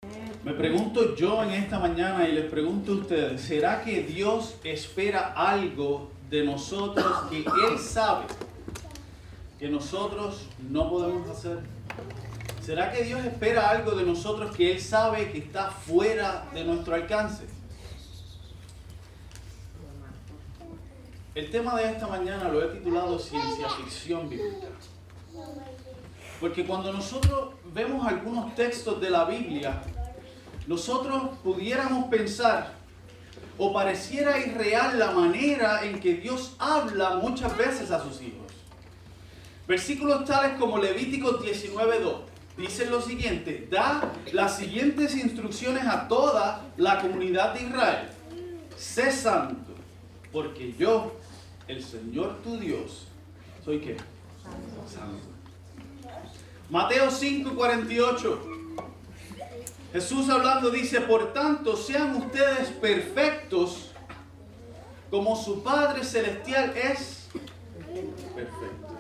Me pregunto yo en esta mañana y les pregunto a ustedes, ¿será que Dios espera algo de nosotros que Él sabe que nosotros no podemos hacer? ¿Será que Dios espera algo de nosotros que Él sabe que está fuera de nuestro alcance? El tema de esta mañana lo he titulado Ciencia Ficción Bíblica. Porque cuando nosotros vemos algunos textos de la Biblia, nosotros pudiéramos pensar o pareciera irreal la manera en que Dios habla muchas veces a sus hijos. Versículos tales como Levítico 19:2 dicen lo siguiente: da las siguientes instrucciones a toda la comunidad de Israel. Sé santo, porque yo, el Señor tu Dios, ¿soy qué? Santo. Mateo 5:48. Jesús hablando dice: por tanto, sean ustedes perfectos como su Padre Celestial es perfecto.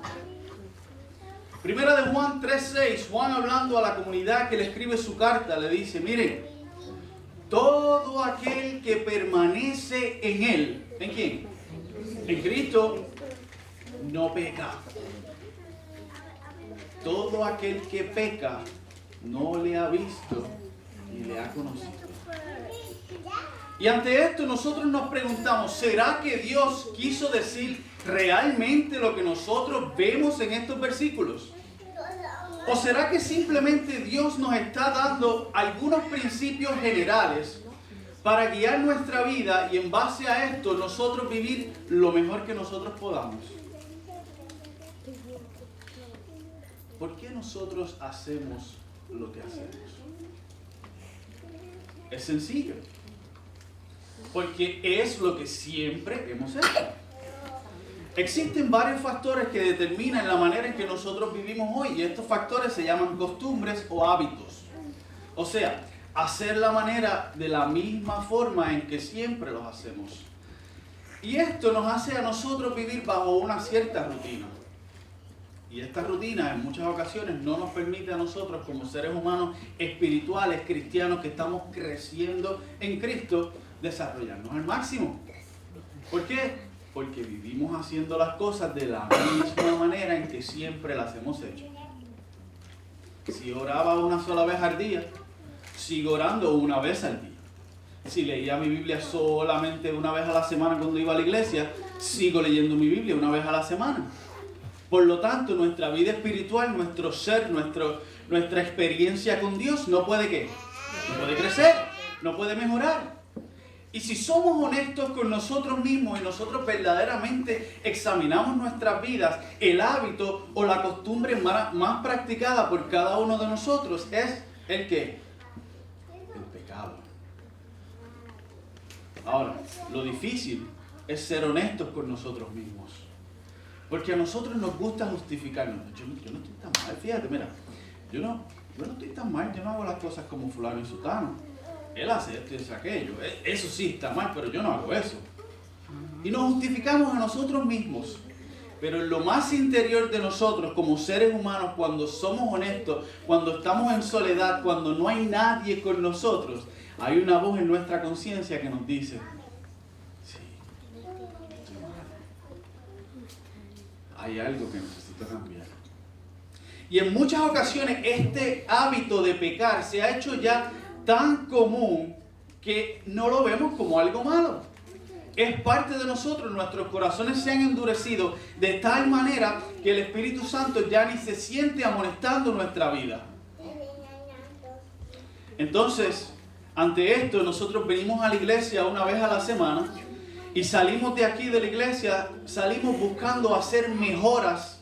Primera de Juan 3:6, Juan hablando a la comunidad que le escribe su carta, le dice: miren, todo aquel que permanece en Él, ¿en quién? En Cristo, no peca. Todo aquel que peca no le ha visto ni le ha conocido. Y ante esto nosotros nos preguntamos, ¿será que Dios quiso decir realmente lo que nosotros vemos en estos versículos? ¿O será que simplemente Dios nos está dando algunos principios generales para guiar nuestra vida y en base a esto nosotros vivir lo mejor que nosotros podamos? ¿Por qué nosotros hacemos lo que hacemos? Es sencillo. Porque es lo que siempre hemos hecho. Existen varios factores que determinan la manera en que nosotros vivimos hoy, y estos factores se llaman costumbres o hábitos. O sea, hacer la manera de la misma forma en que siempre los hacemos. Y esto nos hace a nosotros vivir bajo una cierta rutina. Y esta rutina en muchas ocasiones no nos permite a nosotros como seres humanos espirituales, cristianos que estamos creciendo en Cristo, desarrollarnos al máximo. ¿Por qué? Porque vivimos haciendo las cosas de la misma manera en que siempre las hemos hecho. Si oraba una sola vez al día, sigo orando una vez al día. Si leía mi Biblia solamente una vez a la semana cuando iba a la iglesia, sigo leyendo mi Biblia una vez a la semana. Por lo tanto, nuestra vida espiritual, nuestro ser, nuestra experiencia con Dios no puede ¿qué? No puede crecer, no puede mejorar. Y si somos honestos con nosotros mismos y nosotros verdaderamente examinamos nuestras vidas, el hábito o la costumbre más practicada por cada uno de nosotros es ¿el qué? El pecado. Ahora, lo difícil es ser honestos con nosotros mismos. Porque a nosotros nos gusta justificarnos. Yo no estoy tan mal, fíjate, mira. Yo no estoy tan mal, yo no hago las cosas como fulano y sutano. Él hace esto y hace aquello. Eso sí está mal, pero yo no hago eso. Y nos justificamos a nosotros mismos. Pero en lo más interior de nosotros, como seres humanos, cuando somos honestos, cuando estamos en soledad, cuando no hay nadie con nosotros, hay una voz en nuestra conciencia que nos dice: hay algo que necesito cambiar. Y en muchas ocasiones este hábito de pecar se ha hecho ya tan común que no lo vemos como algo malo. Es parte de nosotros, nuestros corazones se han endurecido de tal manera que el Espíritu Santo ya ni se siente amonestando nuestra vida. Entonces, ante esto, nosotros venimos a la iglesia una vez a la semana. Y salimos de aquí de la iglesia, salimos buscando hacer mejoras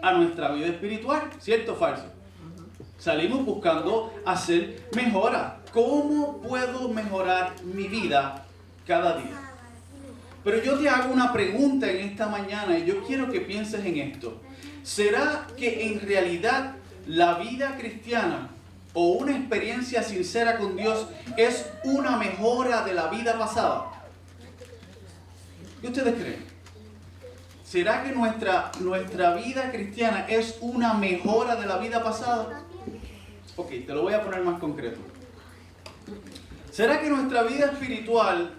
a nuestra vida espiritual. ¿Cierto o falso? Salimos buscando hacer mejoras. ¿Cómo puedo mejorar mi vida cada día? Pero yo te hago una pregunta en esta mañana y yo quiero que pienses en esto. ¿Será que en realidad la vida cristiana o una experiencia sincera con Dios es una mejora de la vida pasada? ¿Qué ustedes creen? ¿Será que nuestra vida cristiana es una mejora de la vida pasada? Ok, te lo voy a poner más concreto. ¿Será que nuestra vida espiritual,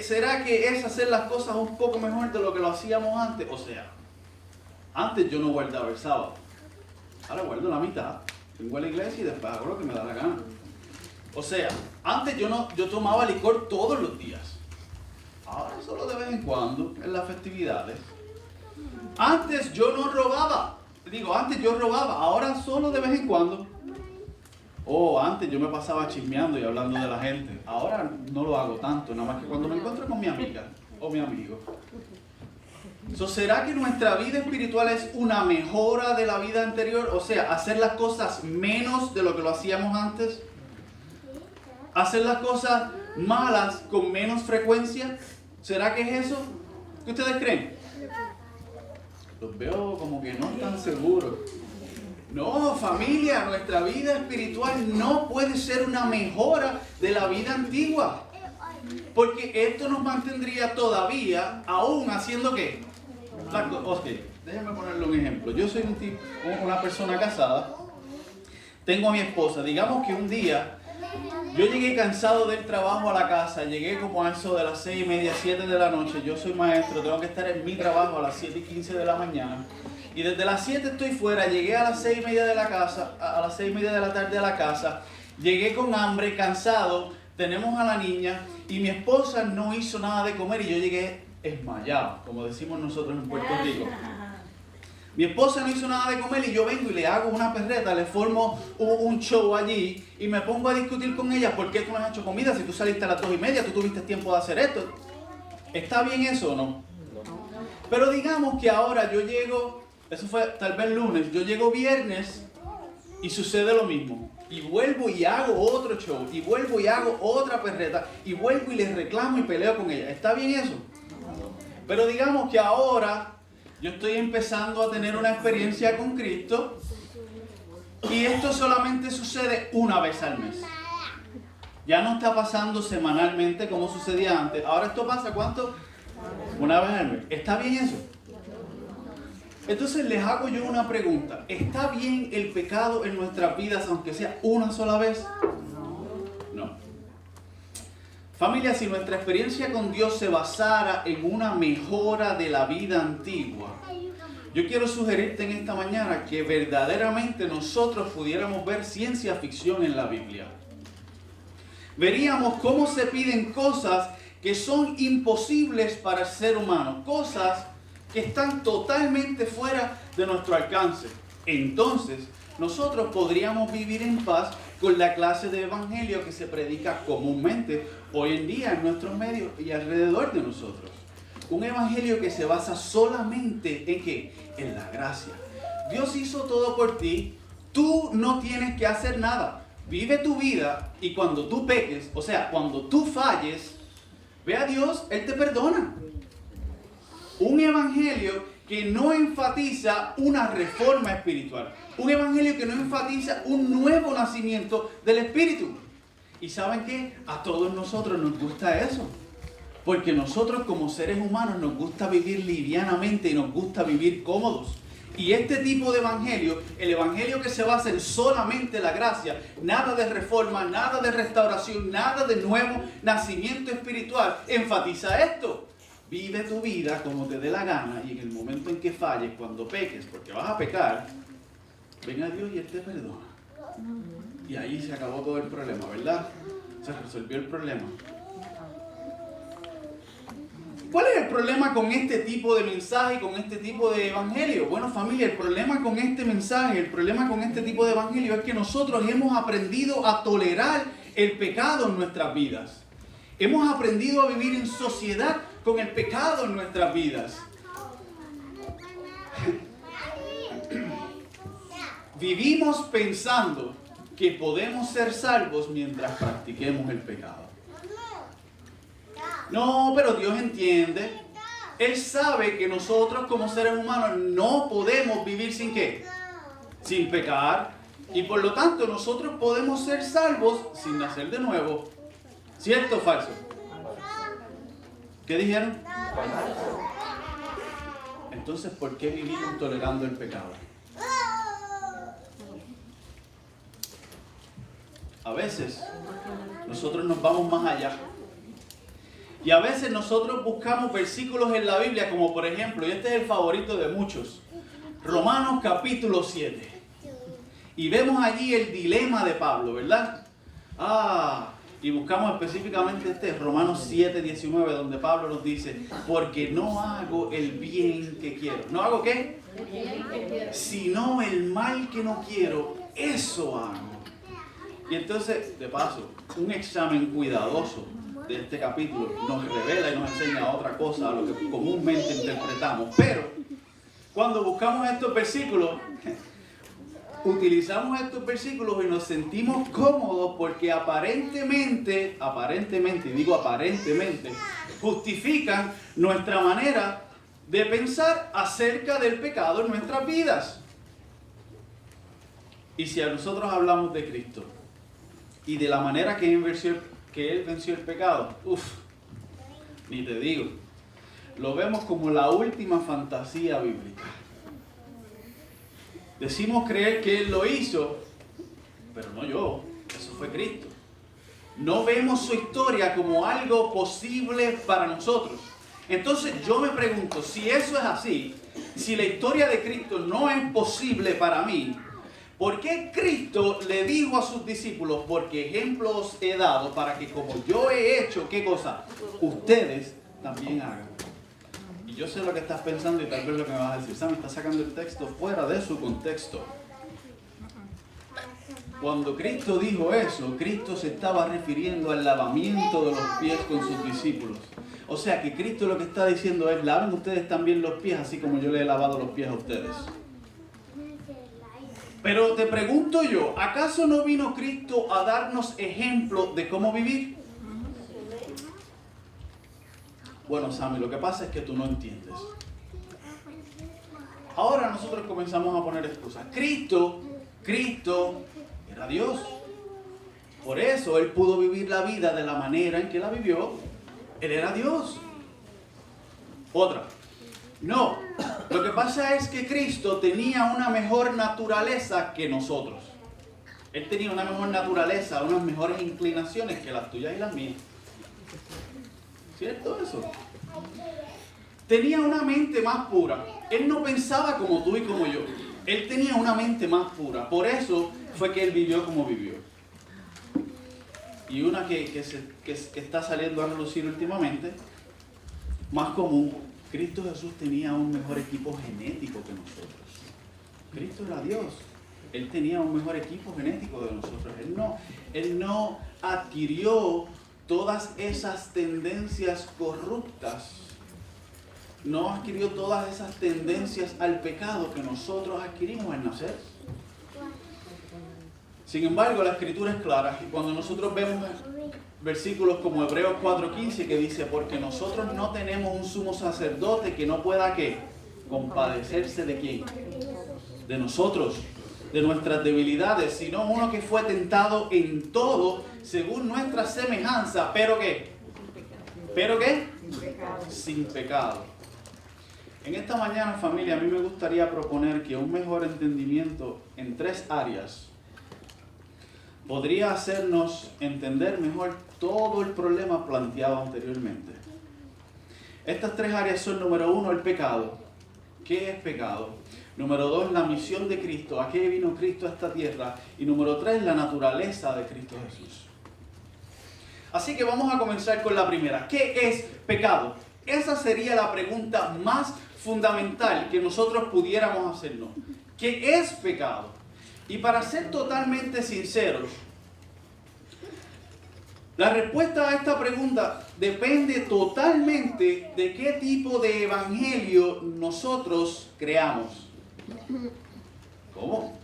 será que es hacer las cosas un poco mejor de lo que lo hacíamos antes? O sea, antes yo no guardaba el sábado. Ahora guardo la mitad. Vengo a la iglesia y después hago lo que me da la gana. O sea, antes yo tomaba licor todos los días. Ahora solo de vez en cuando, en las festividades. Antes yo no robaba. Antes yo robaba, ahora solo de vez en cuando. Antes yo me pasaba chismeando y hablando de la gente. Ahora no lo hago tanto, nada más que cuando me encuentro con mi amiga o mi amigo. ¿Será que nuestra vida espiritual es una mejora de la vida anterior? O sea, hacer las cosas menos de lo que lo hacíamos antes. Hacer las cosas malas con menos frecuencia. ¿Será que es eso? ¿Qué ustedes creen? Los veo como que no están seguros. No, familia, nuestra vida espiritual no puede ser una mejora de la vida antigua. Porque esto nos mantendría todavía, aún haciendo ¿qué? Ok, déjenme ponerle un ejemplo. Yo soy una persona casada. Tengo a mi esposa. Digamos que un día yo llegué cansado del trabajo a la casa. Llegué como a eso de las 6:30, 7 de la noche. Yo soy maestro, tengo que estar en mi trabajo a las 7:15 de la mañana. Y desde las 7 estoy fuera. Llegué a las 6:30 de la casa, a las 6:30 de la tarde a la casa. Llegué con hambre, cansado. Tenemos a la niña y mi esposa no hizo nada de comer y yo llegué esmayado, como decimos nosotros en Puerto Rico. Mi esposa no hizo nada de comer y yo vengo y le hago una perreta, le formo un show allí y me pongo a discutir con ella. ¿Por qué tú no has hecho comida? Si tú saliste a las 2:30, tú tuviste tiempo de hacer esto. ¿Está bien eso o no? Pero digamos que ahora yo llego, eso fue tal vez lunes, yo llego viernes y sucede lo mismo. Y vuelvo y hago otro show, y vuelvo y hago otra perreta, y vuelvo y les reclamo y peleo con ella. ¿Está bien eso? Pero digamos que ahora yo estoy empezando a tener una experiencia con Cristo y esto solamente sucede una vez al mes. Ya no está pasando semanalmente como sucedía antes. Ahora esto pasa, ¿cuánto? Una vez al mes. ¿Está bien eso? Entonces les hago yo una pregunta. ¿Está bien el pecado en nuestras vidas aunque sea una sola vez? No. Familia, si nuestra experiencia con Dios se basara en una mejora de la vida antigua, yo quiero sugerirte en esta mañana que verdaderamente nosotros pudiéramos ver ciencia ficción en la Biblia. Veríamos cómo se piden cosas que son imposibles para el ser humano, cosas que están totalmente fuera de nuestro alcance. Entonces, nosotros podríamos vivir en paz con la clase de evangelio que se predica comúnmente hoy en día en nuestros medios y alrededor de nosotros. Un evangelio que se basa solamente ¿en qué? En la gracia. Dios hizo todo por ti, tú no tienes que hacer nada. Vive tu vida y cuando tú peques, o sea, cuando tú falles, ve a Dios, Él te perdona. Un evangelio que no enfatiza una reforma espiritual. Un evangelio que no enfatiza un nuevo nacimiento del Espíritu. ¿Y saben qué? A todos nosotros nos gusta eso. Porque nosotros como seres humanos nos gusta vivir livianamente y nos gusta vivir cómodos. Y este tipo de evangelio, el evangelio que se basa en solamente la gracia, nada de reforma, nada de restauración, nada de nuevo nacimiento espiritual, enfatiza esto. Vive tu vida como te dé la gana y en el momento en que falles, cuando peques, porque vas a pecar, ven a Dios y Él te perdona. Y ahí se acabó todo el problema, ¿verdad? Se resolvió el problema. ¿Cuál es el problema con este tipo de mensaje y con este tipo de evangelio? Bueno, familia, el problema con este mensaje, el problema con este tipo de evangelio es que nosotros hemos aprendido a tolerar el pecado en nuestras vidas. Hemos aprendido a vivir en sociedad con el pecado en nuestras vidas. Vivimos pensando que podemos ser salvos mientras practiquemos el pecado. No, pero Dios entiende. Él sabe que nosotros como seres humanos no podemos vivir sin ¿qué? Sin pecar. Y por lo tanto nosotros podemos ser salvos sin nacer de nuevo. ¿Cierto o falso? ¿Qué dijeron? Entonces, ¿por qué vivimos tolerando el pecado? a veces nosotros nos vamos más allá. Y a veces nosotros buscamos versículos en la Biblia, como por ejemplo, y este es el favorito de muchos, Romanos capítulo 7. Y vemos allí el dilema de Pablo, ¿verdad? Y buscamos específicamente Romanos 7, 19, donde Pablo nos dice, porque no hago el bien que quiero. ¿No hago qué? El bien que quiero. Sino el mal que no quiero, eso hago. Y entonces, de paso, un examen cuidadoso de este capítulo nos revela y nos enseña otra cosa a lo que comúnmente interpretamos. Pero, cuando buscamos estos versículos, utilizamos estos versículos y nos sentimos cómodos porque aparentemente, y digo aparentemente, justifican nuestra manera de pensar acerca del pecado en nuestras vidas. Y si a nosotros hablamos de Cristo y de la manera que Él venció el pecado, ni te digo, lo vemos como la última fantasía bíblica. Decimos creer que Él lo hizo, pero no yo, eso fue Cristo. No vemos su historia como algo posible para nosotros. Entonces yo me pregunto, si eso es así, si la historia de Cristo no es posible para mí, ¿por qué Cristo le dijo a sus discípulos, porque ejemplos he dado para que como yo he hecho, ¿qué cosa? Ustedes también hagan. Y yo sé lo que estás pensando y tal vez lo que me vas a decir, Sam, está sacando el texto fuera de su contexto. Cuando Cristo dijo eso, Cristo se estaba refiriendo al lavamiento de los pies con sus discípulos. O sea que Cristo lo que está diciendo es, laven ustedes también los pies, así como yo le he lavado los pies a ustedes. Pero te pregunto yo, ¿acaso no vino Cristo a darnos ejemplo de cómo vivir? Bueno, Sammy, lo que pasa es que tú no entiendes. Ahora nosotros comenzamos a poner excusas. Cristo era Dios. Por eso Él pudo vivir la vida de la manera en que la vivió. Él era Dios. Otra. No, lo que pasa es que Cristo tenía una mejor naturaleza que nosotros. Él tenía una mejor naturaleza, unas mejores inclinaciones que las tuyas y las mías. ¿Cierto eso? Tenía una mente más pura. Él no pensaba como tú y como yo. Él tenía una mente más pura. Por eso fue que Él vivió como vivió. Y una que está saliendo a relucir últimamente, más común, Cristo Jesús tenía un mejor equipo genético que nosotros. Cristo era Dios. Él tenía un mejor equipo genético de nosotros. Él no adquirió todas esas tendencias corruptas. No adquirió todas esas tendencias al pecado que nosotros adquirimos al nacer. Sin embargo, la Escritura es clara y cuando nosotros vemos versículos como Hebreos 4:15 que dice, porque nosotros no tenemos un sumo sacerdote que no pueda ¿qué? Compadecerse de ¿quién? De nosotros, de nuestras debilidades, sino uno que fue tentado en todo según nuestra semejanza, pero ¿qué? ¿Pero qué? Sin pecado. En esta mañana, familia, a mí me gustaría proponer que un mejor entendimiento en 3 áreas podría hacernos entender mejor todo el problema planteado anteriormente. Estas 3 áreas son, número 1, el pecado. ¿Qué es pecado? Número 2, la misión de Cristo. ¿A qué vino Cristo a esta tierra? Y número 3, la naturaleza de Cristo Jesús. Así que vamos a comenzar con la primera. ¿Qué es pecado? Esa sería la pregunta más fundamental que nosotros pudiéramos hacernos. ¿Qué es pecado? Y para ser totalmente sinceros, la respuesta a esta pregunta depende totalmente de qué tipo de evangelio nosotros creamos. ¿Cómo?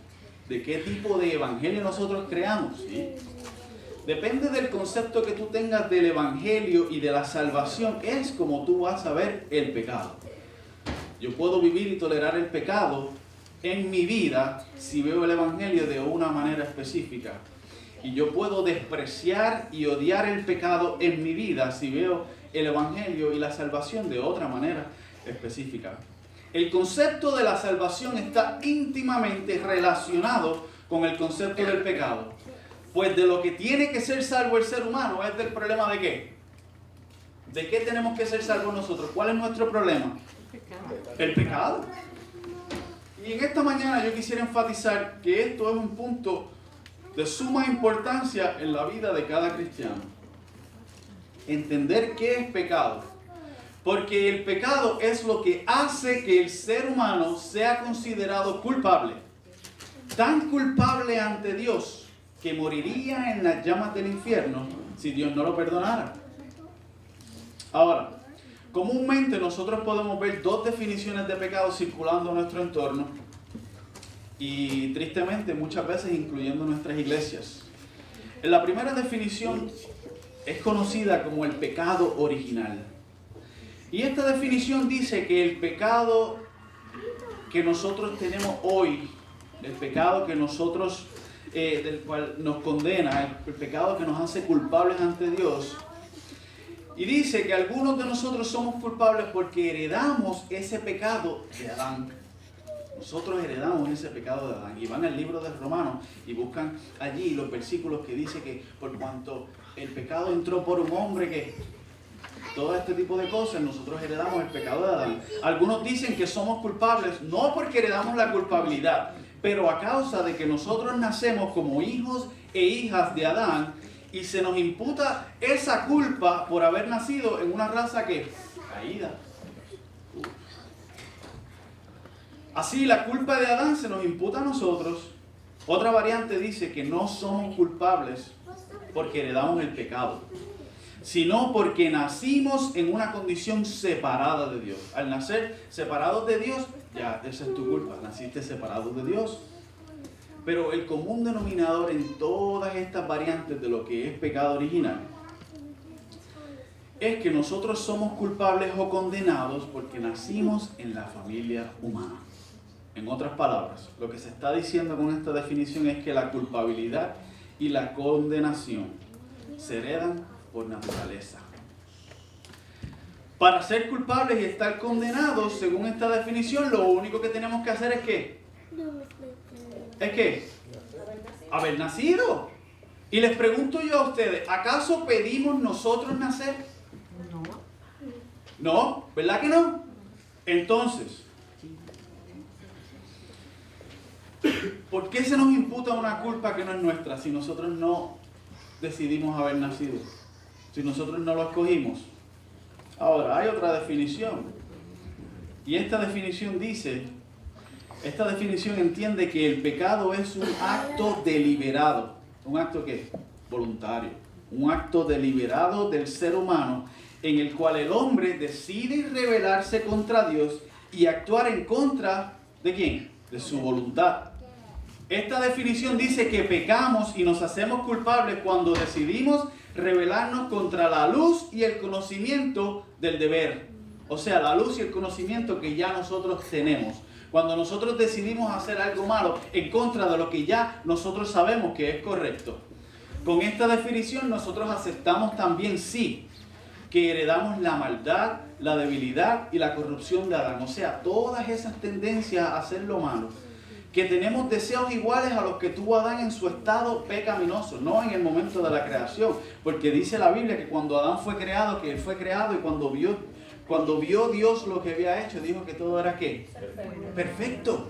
¿De qué tipo de evangelio nosotros creamos? ¿Sí? Depende del concepto que tú tengas del evangelio y de la salvación, es como tú vas a ver el pecado. Yo puedo vivir y tolerar el pecado en mi vida si veo el evangelio de una manera específica. Y yo puedo despreciar y odiar el pecado en mi vida si veo el evangelio y la salvación de otra manera específica. El concepto de la salvación está íntimamente relacionado con el concepto del pecado. Pues de lo que tiene que ser salvo el ser humano es del problema de qué. ¿De qué tenemos que ser salvos nosotros? ¿Cuál es nuestro problema? El pecado. Y en esta mañana yo quisiera enfatizar que esto es un punto de suma importancia en la vida de cada cristiano. Entender qué es pecado. Porque el pecado es lo que hace que el ser humano sea considerado culpable. Tan culpable ante Dios que moriría en las llamas del infierno si Dios no lo perdonara. Ahora, comúnmente nosotros podemos ver dos definiciones de pecado circulando en nuestro entorno y tristemente muchas veces incluyendo nuestras iglesias. La primera definición es conocida como el pecado original. Y esta definición dice que el pecado que nosotros tenemos hoy, el pecado que nosotros, del cual nos condena, el pecado que nos hace culpables ante Dios, y dice que algunos de nosotros somos culpables porque heredamos ese pecado de Adán. Nosotros heredamos ese pecado de Adán. Y van al libro de Romanos y buscan allí los versículos que dice que por cuanto el pecado entró por un hombre, que todo este tipo de cosas, nosotros heredamos el pecado de Adán. Algunos dicen que somos culpables no porque heredamos la culpabilidad, pero a causa de que nosotros nacemos como hijos e hijas de Adán, y se nos imputa esa culpa por haber nacido en una raza que caída. Así la culpa de Adán se nos imputa a nosotros. Otra variante dice que no somos culpables porque heredamos el pecado, sino porque nacimos en una condición separada de Dios. Al nacer separados de Dios, ya, esa es tu culpa, naciste separado de Dios. Pero el común denominador en todas estas variantes de lo que es pecado original es que nosotros somos culpables o condenados porque nacimos en la familia humana. En otras palabras, lo que se está diciendo con esta definición es que la culpabilidad y la condenación se heredan por naturaleza. Para ser culpables y estar condenados, según esta definición, lo único que tenemos que hacer es ¿qué? ¿Es qué? Haber nacido. Y les pregunto yo a ustedes, ¿acaso pedimos nosotros nacer? No, ¿verdad que no? Entonces, ¿por qué se nos imputa una culpa que no es nuestra si nosotros no decidimos haber nacido? Si nosotros no lo escogimos. Ahora, hay otra definición. Y esta definición dice... Esta definición entiende que el pecado es un acto deliberado. ¿Un acto qué? Voluntario. Un acto deliberado del ser humano en el cual el hombre decide rebelarse contra Dios y actuar en contra ¿de quién? De su voluntad. Esta definición dice que pecamos y nos hacemos culpables cuando decidimos rebelarnos contra la luz y el conocimiento del deber. O sea, la luz y el conocimiento que ya nosotros tenemos. Cuando nosotros decidimos hacer algo malo en contra de lo que ya nosotros sabemos que es correcto. Con esta definición nosotros aceptamos también, sí, que heredamos la maldad, la debilidad y la corrupción de Adán. O sea, todas esas tendencias a hacer lo malo. Que tenemos deseos iguales a los que tuvo Adán en su estado pecaminoso, no en el momento de la creación. Porque dice la Biblia que cuando Adán fue creado, que él fue creado y cuando vio Dios lo que había hecho, dijo que todo era ¿qué? Perfecto.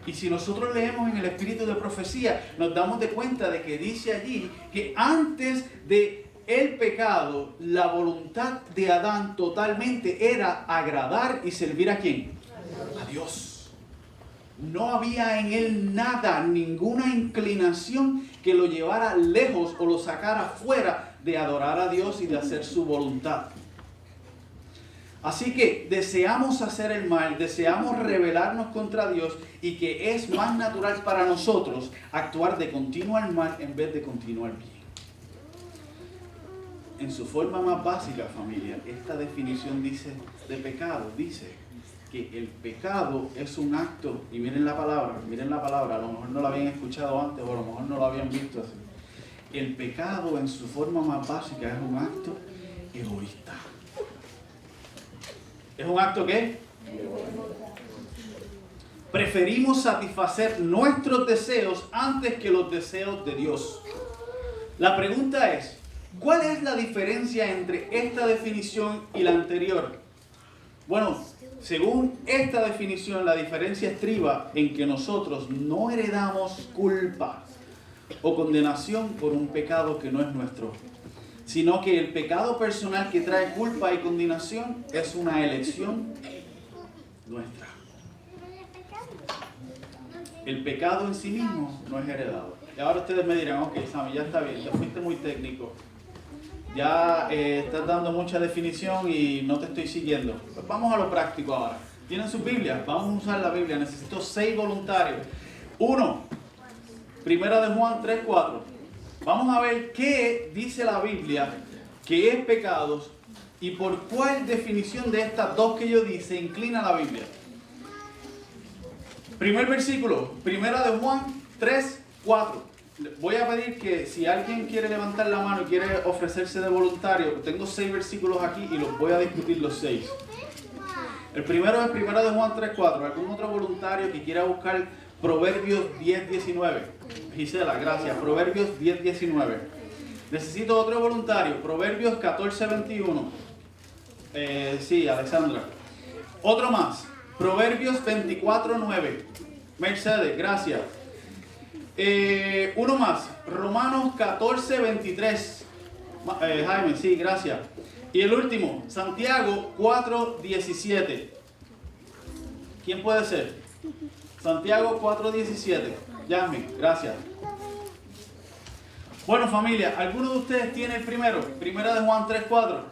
Y si nosotros leemos en el espíritu de profecía, nos damos de cuenta de que dice allí que antes de el pecado, la voluntad de Adán totalmente era agradar y servir ¿a quién? A Dios. No había en él nada, ninguna inclinación que lo llevara lejos o lo sacara fuera de adorar a Dios y de hacer su voluntad. Así que deseamos hacer el mal, deseamos rebelarnos contra Dios y que es más natural para nosotros actuar de continuo al mal en vez de continuo al bien. En su forma más básica, familia, esta definición dice de pecado, dice que el pecado es un acto, y miren la palabra, a lo mejor no la habían escuchado antes o a lo mejor no lo habían visto así. El pecado en su forma más básica es un acto egoísta. ¿Es un acto qué? Preferimos satisfacer nuestros deseos antes que los deseos de Dios. La pregunta es, ¿cuál es la diferencia entre esta definición y la anterior? Bueno, según esta definición, la diferencia estriba en que nosotros no heredamos culpa o condenación por un pecado que no es nuestro, sino que el pecado personal que trae culpa y condenación es una elección nuestra. El pecado en sí mismo no es heredado. Y ahora ustedes me dirán, ok, Sammy, ya está bien, ya fuiste muy técnico. Ya estás dando mucha definición y no te estoy siguiendo. Pues vamos a lo práctico ahora. ¿Tienen sus Biblias? Vamos a usar la Biblia. Necesito 6 voluntarios. 1. Primera de Juan 3:4. Vamos a ver qué dice la Biblia que es pecados y por cuál definición de estas dos que yo di se inclina la Biblia. Primer versículo, Primera de Juan 3:4. Voy a pedir que si alguien quiere levantar la mano y quiere ofrecerse de voluntario, tengo 6 versículos aquí y los voy a discutir los 6. El primero es Primera de Juan 3:4. ¿Algún otro voluntario que quiera buscar Proverbios 10:19? Gisela, gracias. Proverbios 10:19. Necesito otro voluntario. Proverbios 14:21. Sí, Alexandra. Otro más. Proverbios 24:9. Mercedes, gracias. Uno más. Romanos 14:23. Jaime, sí, gracias. Y el último, Santiago 4:17. ¿Quién puede ser? Santiago 4:17. Yasmin, gracias. Bueno, familia, ¿alguno de ustedes tiene el primero? Primera de Juan 3:4.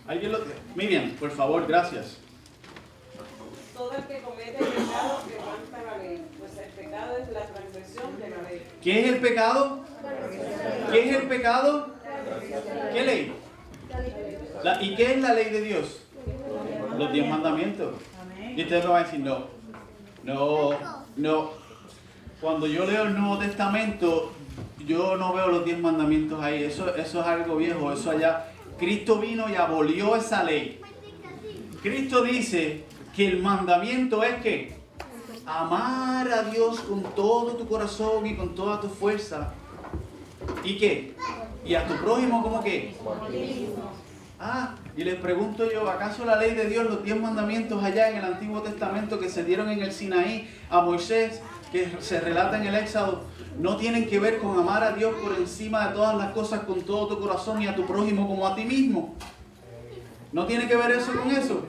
¿Alguien lo tiene? Miriam, por favor, gracias. Todo el que comete pecado quebranta la ley, pues el pecado es la transgresión de la ley. ¿Qué es el pecado? ¿Qué es el pecado? ¿Qué ley? ¿Y qué es la ley de Dios? Los 10 mandamientos. Y ustedes me van a decir, no. Cuando yo leo el Nuevo Testamento, yo no veo los 10 mandamientos ahí. Eso es algo viejo, eso allá. Cristo vino y abolió esa ley. Cristo dice que el mandamiento es que amar a Dios con todo tu corazón y con toda tu fuerza. ¿Y qué? ¿Y a tu prójimo cómo qué? Y les pregunto yo, ¿acaso la ley de Dios, los 10 mandamientos allá en el Antiguo Testamento que se dieron en el Sinaí a Moisés, que se relata en el Éxodo, no tienen que ver con amar a Dios por encima de todas las cosas con todo tu corazón y a tu prójimo como a ti mismo? ¿No tiene que ver eso con eso?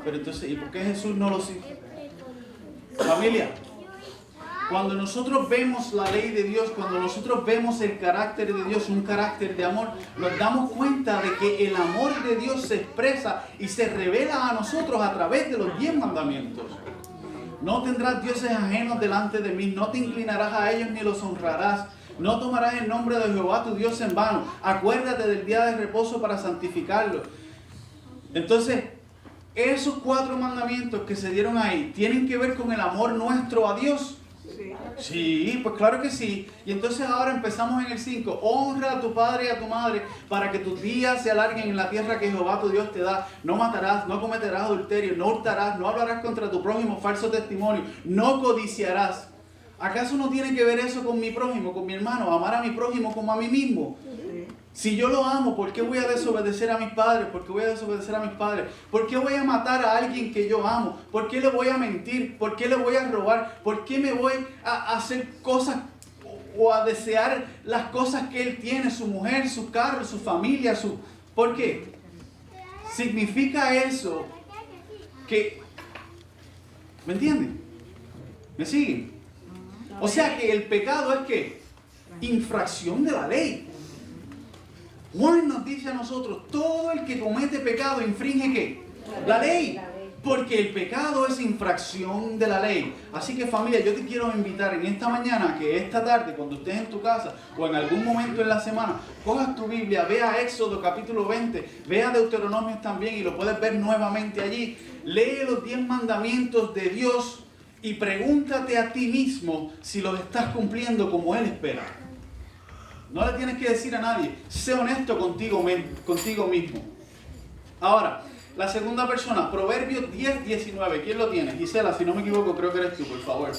Pero entonces, ¿y por qué Jesús no lo sigue? Familia, cuando nosotros vemos la ley de Dios, cuando nosotros vemos el carácter de Dios, un carácter de amor, nos damos cuenta de que el amor de Dios se expresa y se revela a nosotros a través de los 10 mandamientos. No tendrás dioses ajenos delante de mí, no te inclinarás a ellos ni los honrarás. No tomarás el nombre de Jehová tu Dios en vano. Acuérdate del día de reposo para santificarlo. Entonces, esos 4 mandamientos que se dieron ahí, ¿tienen que ver con el amor nuestro a Dios? Sí, pues claro que sí. Y entonces ahora empezamos en el 5. Honra a tu padre y a tu madre para que tus días se alarguen en la tierra que Jehová tu Dios te da. No matarás, no cometerás adulterio, no hurtarás, no hablarás contra tu prójimo falso testimonio, no codiciarás. ¿Acaso no tiene que ver eso con mi prójimo, con mi hermano? Amar a mi prójimo como a mí mismo. Si yo lo amo, ¿por qué voy a desobedecer a mis padres? ¿Por qué voy a desobedecer a mis padres? ¿Por qué voy a matar a alguien que yo amo? ¿Por qué le voy a mentir? ¿Por qué le voy a robar? ¿Por qué me voy a hacer cosas o a desear las cosas que él tiene? Su mujer, su carro, su familia, ¿Por qué? Significa eso que... ¿Me entienden? ¿Me siguen? O sea que el pecado es ¿qué? Infracción de la ley. Juan nos dice a nosotros, todo el que comete pecado infringe ¿qué? La ley. Porque el pecado es infracción de la ley. Así que familia, yo te quiero invitar en esta mañana, que esta tarde, cuando estés en tu casa o en algún momento en la semana, cojas tu Biblia, vea Éxodo capítulo 20, vea Deuteronomio también y lo puedes ver nuevamente allí. Lee los 10 mandamientos de Dios y pregúntate a ti mismo si los estás cumpliendo como Él espera. No le tienes que decir a nadie. Sé honesto contigo mismo. Ahora, la segunda persona, Proverbios 10:19. ¿Quién lo tiene? Gisela, si no me equivoco, creo que eres tú, por favor.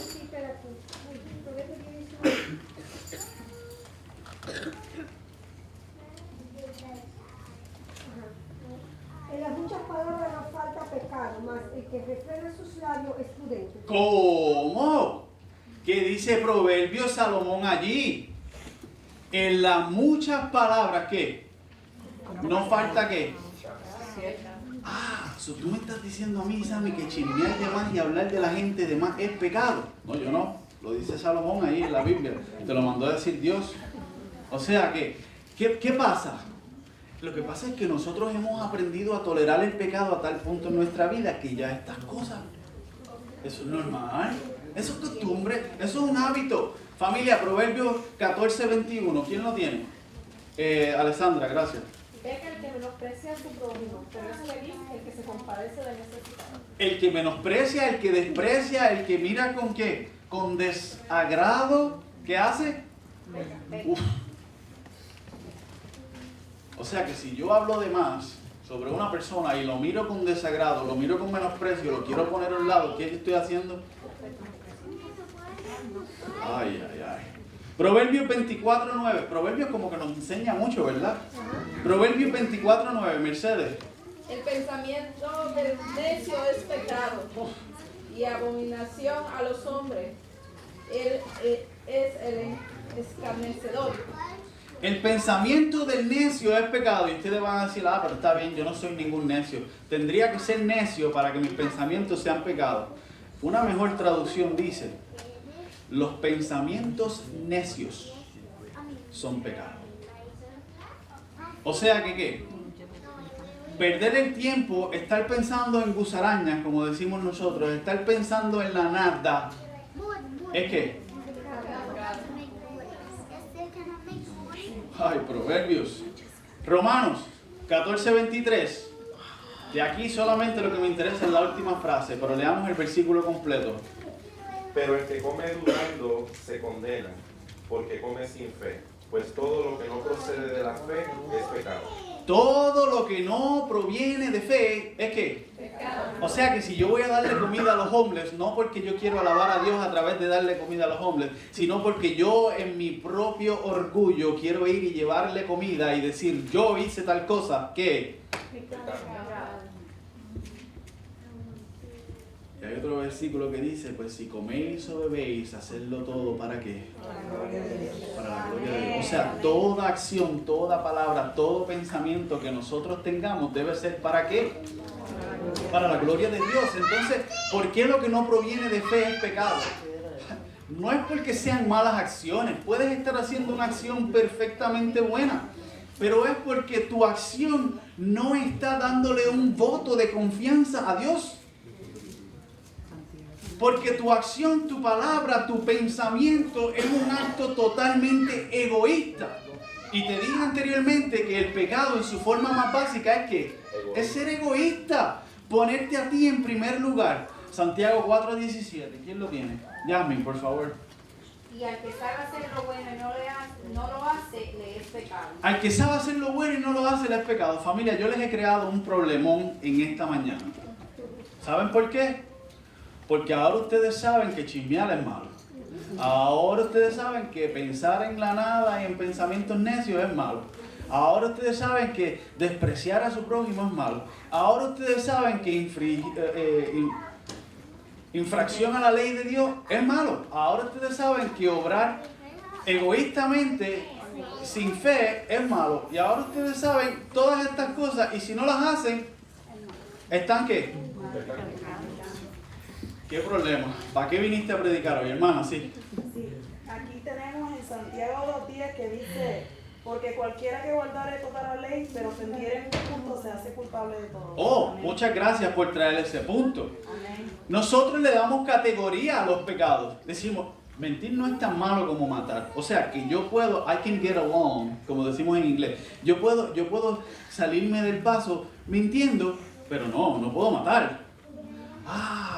¿Cómo? ¿Qué dice Proverbios Salomón allí? En las muchas palabras, ¿qué? No falta ¿qué? Tú me estás diciendo a mí, Sammy, que chismear de más y hablar de la gente de más es pecado. No, yo no. Lo dice Salomón ahí en la Biblia. Te lo mandó a decir Dios. O sea que, ¿qué pasa? Lo que pasa es que nosotros hemos aprendido a tolerar el pecado a tal punto en nuestra vida que ya estas cosas, eso es normal. Eso es costumbre, eso es un hábito. Familia, Proverbios 14:21. ¿Quién lo tiene? Alessandra, gracias. Peca el que menosprecia a su prójimo, pero es feliz el que se compadece del necesitado. El que menosprecia, el que desprecia, el que mira con qué, con desagrado, ¿qué hace? Uf. O sea que si yo hablo de más sobre una persona y lo miro con desagrado, lo miro con menosprecio, lo quiero poner a un lado, ¿qué estoy haciendo? Ay, ay, ay. Proverbios 24:9. Proverbios como que nos enseña mucho, ¿verdad? Proverbios 24:9. Mercedes. El pensamiento del necio es pecado y abominación a los hombres. Él es el escarnecedor. El pensamiento del necio es pecado. Y ustedes van a decir, pero está bien, yo no soy ningún necio. Tendría que ser necio para que mis pensamientos sean pecados. Una mejor traducción dice, los pensamientos necios son pecados. O sea que, ¿qué? Perder el tiempo, estar pensando en gusarañas, como decimos nosotros, estar pensando en la nada, ¿es qué? Ay, Proverbios. Romanos 14:23. De aquí solamente lo que me interesa es la última frase, pero leamos el versículo completo. Pero el que come dudando se condena, porque come sin fe, pues todo lo que no procede de la fe es pecado. Todo lo que no proviene de fe es ¿qué? Pecado. O sea que si yo voy a darle comida a los homeless, no porque yo quiero alabar a Dios a través de darle comida a los homeless, sino porque yo en mi propio orgullo quiero ir y llevarle comida y decir, yo hice tal cosa, ¿qué? Y hay otro versículo que dice, pues si coméis o bebéis, hacedlo todo, ¿para qué? Para la gloria de Dios. O sea, toda acción, toda palabra, todo pensamiento que nosotros tengamos debe ser ¿para qué? Para la gloria de Dios. Entonces, ¿por qué lo que no proviene de fe es pecado? No es porque sean malas acciones. Puedes estar haciendo una acción perfectamente buena, pero es porque tu acción no está dándole un voto de confianza a Dios. Porque tu acción, tu palabra, tu pensamiento es un acto totalmente egoísta. Y te dije anteriormente que el pecado en su forma más básica es que es ser egoísta, ponerte a ti en primer lugar. Santiago 4:17, ¿quién lo tiene? Yasmin, por favor. Y al que sabe hacer lo bueno y no lo hace, le es pecado. Al que sabe hacer lo bueno y no lo hace, le es pecado. Familia, yo les he creado un problemón en esta mañana. ¿Saben por qué? Porque ahora ustedes saben que chismear es malo. Ahora ustedes saben que pensar en la nada y en pensamientos necios es malo. Ahora ustedes saben que despreciar a su prójimo es malo. Ahora ustedes saben que infracción a la ley de Dios es malo. Ahora ustedes saben que obrar egoístamente, sin fe, es malo. Y ahora ustedes saben todas estas cosas y si no las hacen, ¿están qué? ¿Qué problema? ¿Para qué viniste a predicar hoy, hermana? Sí. Sí, aquí tenemos en Santiago 2:10 que dice, porque cualquiera que guardare toda la ley, pero ofendiere en un punto, se hace culpable de todo. Oh, Amén. muchas gracias por traer ese punto. Amén. Nosotros le damos categoría a los pecados. Decimos, mentir no es tan malo como matar. O sea, que yo puedo, I can get along, como decimos en inglés. Yo puedo salirme del paso mintiendo, pero no puedo matar.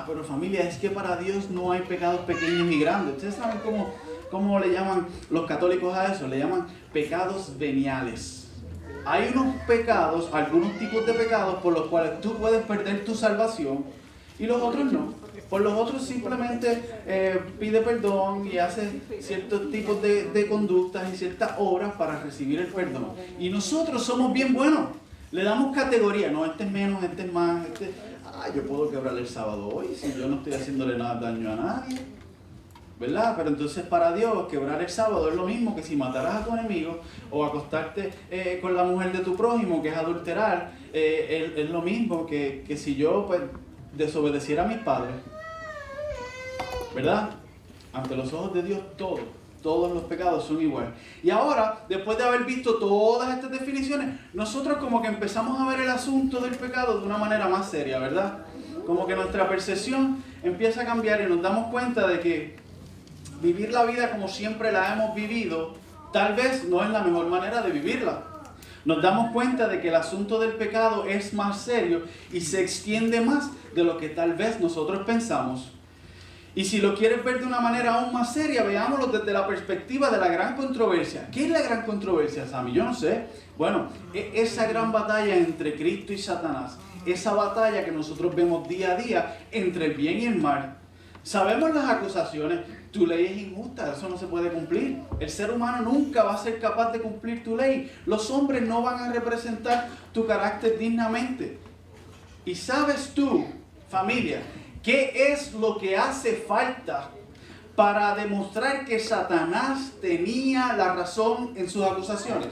Pero familia, es que para Dios no hay pecados pequeños y grandes. ¿Ustedes saben cómo le llaman los católicos a eso? Le llaman pecados veniales. Hay unos pecados, algunos tipos de pecados por los cuales tú puedes perder tu salvación y los otros no. Por los otros simplemente pide perdón y hace ciertos tipos de conductas y ciertas obras para recibir el perdón. Y nosotros somos bien buenos. Le damos categoría. No, este es menos, este es más, yo puedo quebrar el sábado hoy si yo no estoy haciéndole nada daño a nadie, ¿verdad? Pero entonces para Dios quebrar el sábado es lo mismo que si mataras a tu enemigo o acostarte con la mujer de tu prójimo, que es adulterar, es lo mismo que si yo pues desobedeciera a mis padres, ¿verdad? Ante los ojos de Dios todos los pecados son iguales. Y ahora, después de haber visto todas estas definiciones, nosotros como que empezamos a ver el asunto del pecado de una manera más seria, ¿verdad? Como que nuestra percepción empieza a cambiar y nos damos cuenta de que vivir la vida como siempre la hemos vivido, tal vez no es la mejor manera de vivirla. Nos damos cuenta de que el asunto del pecado es más serio y se extiende más de lo que tal vez nosotros pensamos. Y si lo quieres ver de una manera aún más seria, veámoslo desde la perspectiva de la gran controversia. ¿Qué es la gran controversia, Sammy? Yo no sé. Bueno, esa gran batalla entre Cristo y Satanás. Esa batalla que nosotros vemos día a día entre el bien y el mal. Sabemos las acusaciones. Tu ley es injusta, eso no se puede cumplir. El ser humano nunca va a ser capaz de cumplir tu ley. Los hombres no van a representar tu carácter dignamente. Y sabes tú, familia, ¿qué es lo que hace falta para demostrar que Satanás tenía la razón en sus acusaciones?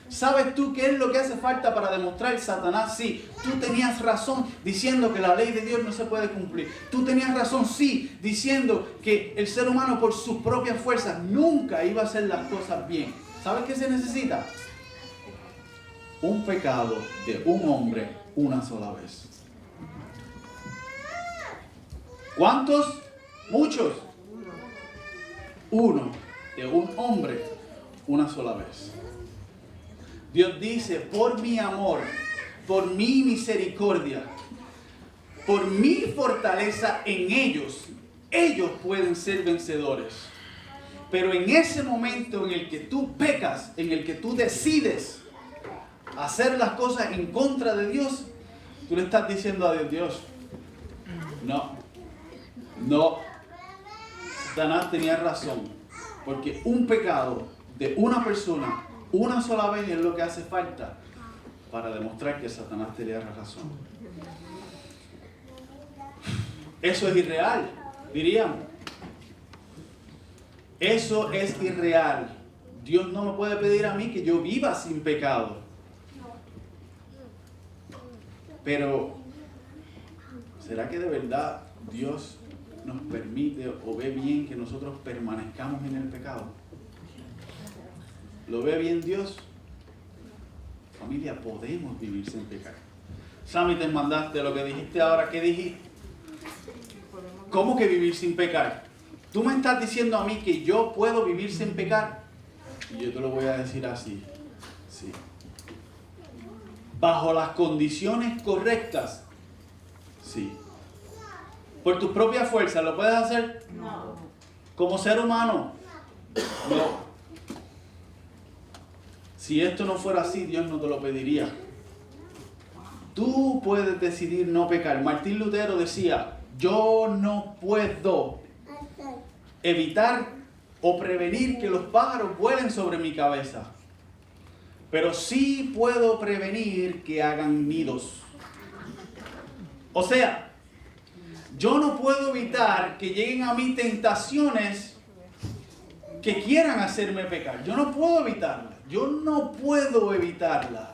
¿Sabes tú qué es lo que hace falta para demostrar Satanás? Sí, tú tenías razón diciendo que la ley de Dios no se puede cumplir. Tú tenías razón, sí, diciendo que el ser humano por sus propias fuerzas nunca iba a hacer las cosas bien. ¿Sabes qué se necesita? Un pecado de un hombre una sola vez. ¿Cuántos? Muchos. Uno de un hombre una sola vez. Dios dice, por mi amor, por mi misericordia, por mi fortaleza en ellos pueden ser vencedores. Pero en ese momento en el que tú pecas, en el que tú decides hacer las cosas en contra de Dios, tú le estás diciendo a Dios, no, Satanás tenía razón, porque un pecado de una persona una sola vez es lo que hace falta para demostrar que Satanás tenía razón. Eso es irreal, diríamos. Eso es irreal. Dios no me puede pedir a mí que yo viva sin pecado. Pero, ¿será que de verdad Dios nos permite o ve bien que nosotros permanezcamos en el pecado? ¿Lo ve bien Dios? Familia, podemos vivir sin pecar. Sammy, te mandaste lo que dijiste ahora. ¿Qué dijiste? ¿Cómo que vivir sin pecar? Tú me estás diciendo a mí que yo puedo vivir sin pecar. Y yo te lo voy a decir así. Sí. Bajo las condiciones correctas. Sí. ¿Por tus propias fuerzas lo puedes hacer? No. ¿Como ser humano? No. Si esto no fuera así, Dios no te lo pediría. Tú puedes decidir no pecar. Martín Lutero decía, yo no puedo evitar o prevenir que los pájaros vuelen sobre mi cabeza, pero sí puedo prevenir que hagan nidos. O sea, yo no puedo evitar que lleguen a mí tentaciones que quieran hacerme pecar. Yo no puedo evitarlas. Yo no puedo evitarlas.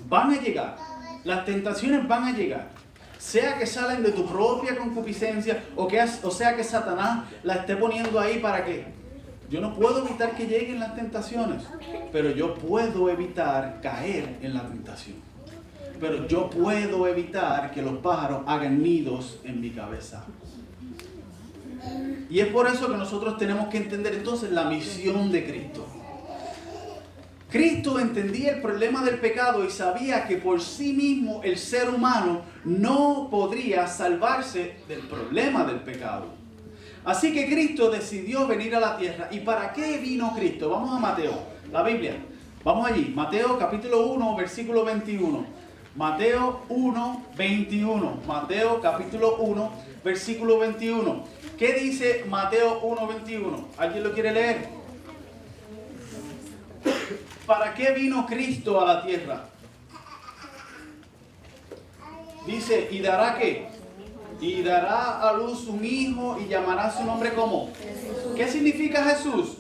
Van a llegar. Las tentaciones van a llegar. Sea que salen de tu propia concupiscencia o sea que Satanás la esté poniendo ahí para que... Yo no puedo evitar que lleguen las tentaciones, pero yo puedo evitar caer en la tentación. Pero yo puedo evitar que los pájaros hagan nidos en mi cabeza. Y es por eso que nosotros tenemos que entender entonces la misión de Cristo. Cristo entendía el problema del pecado y sabía que por sí mismo el ser humano no podría salvarse del problema del pecado. Así que Cristo decidió venir a la tierra. ¿Y para qué vino Cristo? Vamos a Mateo, la Biblia. Vamos allí, Mateo capítulo 1, versículo 21. Mateo 1, 21. Mateo capítulo 1, versículo 21. ¿Qué dice Mateo 1, 21? ¿Alguien lo quiere leer? ¿Para qué vino Cristo a la tierra? Dice, ¿y dará qué? Y dará a luz un hijo y llamará su nombre ¿cómo? ¿Qué significa Jesús?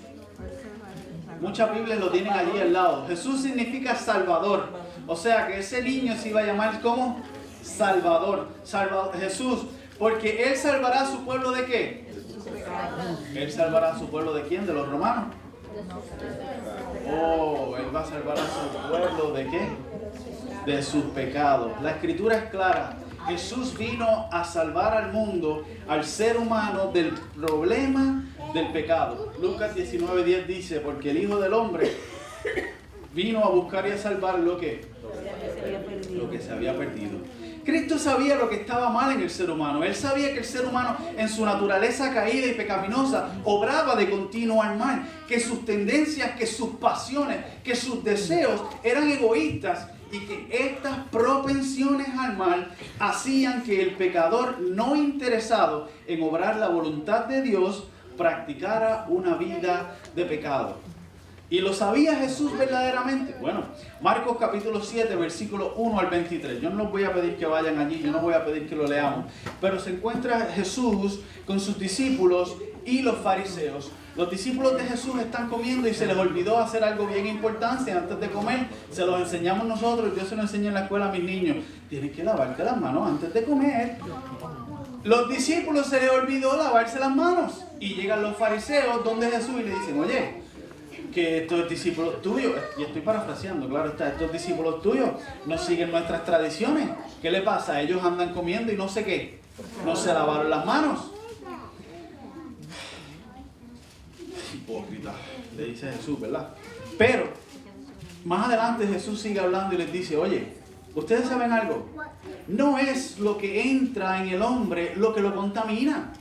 Muchas Biblias lo tienen allí al lado. Jesús significa Salvador. O sea que ese niño se iba a llamar ¿cómo? Salvador. Jesús. Porque Él salvará a su pueblo ¿de qué? Él salvará a su pueblo ¿de quién? ¿De los romanos? Oh, Él va a salvar a su pueblo ¿de qué? De sus pecados. La escritura es clara. Jesús vino a salvar al mundo, al ser humano, del problema del pecado. Lucas 19:10 dice, porque el Hijo del Hombre vino a buscar y a salvar lo que se había perdido. Cristo sabía lo que estaba mal en el ser humano. Él sabía que el ser humano en su naturaleza caída y pecaminosa obraba de continuo al mal, que sus tendencias, que sus pasiones, que sus deseos eran egoístas y que estas propensiones al mal hacían que el pecador no interesado en obrar la voluntad de Dios practicara una vida de pecado. ¿Y lo sabía Jesús verdaderamente? Bueno, Marcos capítulo 7, versículo 1 al 23. Yo no les voy a pedir que vayan allí, yo no voy a pedir que lo leamos. Pero se encuentra Jesús con sus discípulos y los fariseos. Los discípulos de Jesús están comiendo y se les olvidó hacer algo bien importante antes de comer. Se los enseñamos nosotros, yo se lo enseño en la escuela a mis niños. Tienes que lavarte las manos antes de comer. Los discípulos se les olvidó lavarse las manos. Y llegan los fariseos donde Jesús y le dicen, oye, que estos discípulos tuyos, y estoy parafraseando, claro está, estos discípulos tuyos no siguen nuestras tradiciones. ¿Qué le pasa? Ellos andan comiendo y no sé qué, no se lavaron las manos. Hipócrita, le dice Jesús, ¿verdad? Pero, más adelante Jesús sigue hablando y les dice, oye, ¿ustedes saben algo? No es lo que entra en el hombre lo que lo contamina.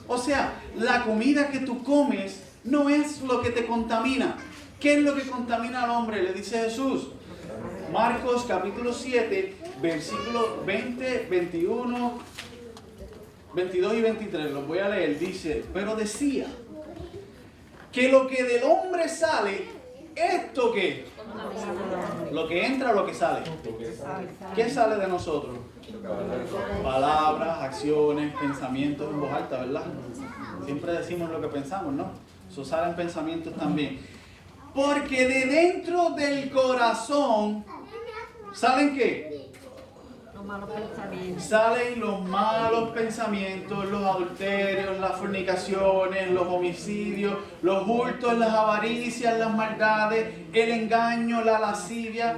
O sea, la comida que tú comes no es lo que te contamina. ¿Qué es lo que contamina al hombre? Le dice Jesús. Marcos capítulo 7, versículos 20, 21, 22 y 23. Los voy a leer. Dice, pero decía que lo que del hombre sale, ¿esto qué? Lo que entra o lo que sale. ¿Qué sale de nosotros? Palabras, acciones, pensamientos en voz alta, ¿verdad? Siempre decimos lo que pensamos, ¿no? Eso salen pensamientos también. Porque de dentro del corazón, ¿salen qué? Los malos pensamientos. Salen los malos pensamientos, los adulterios, las fornicaciones, los homicidios, los hurtos, las avaricias, las maldades, el engaño, la lascivia,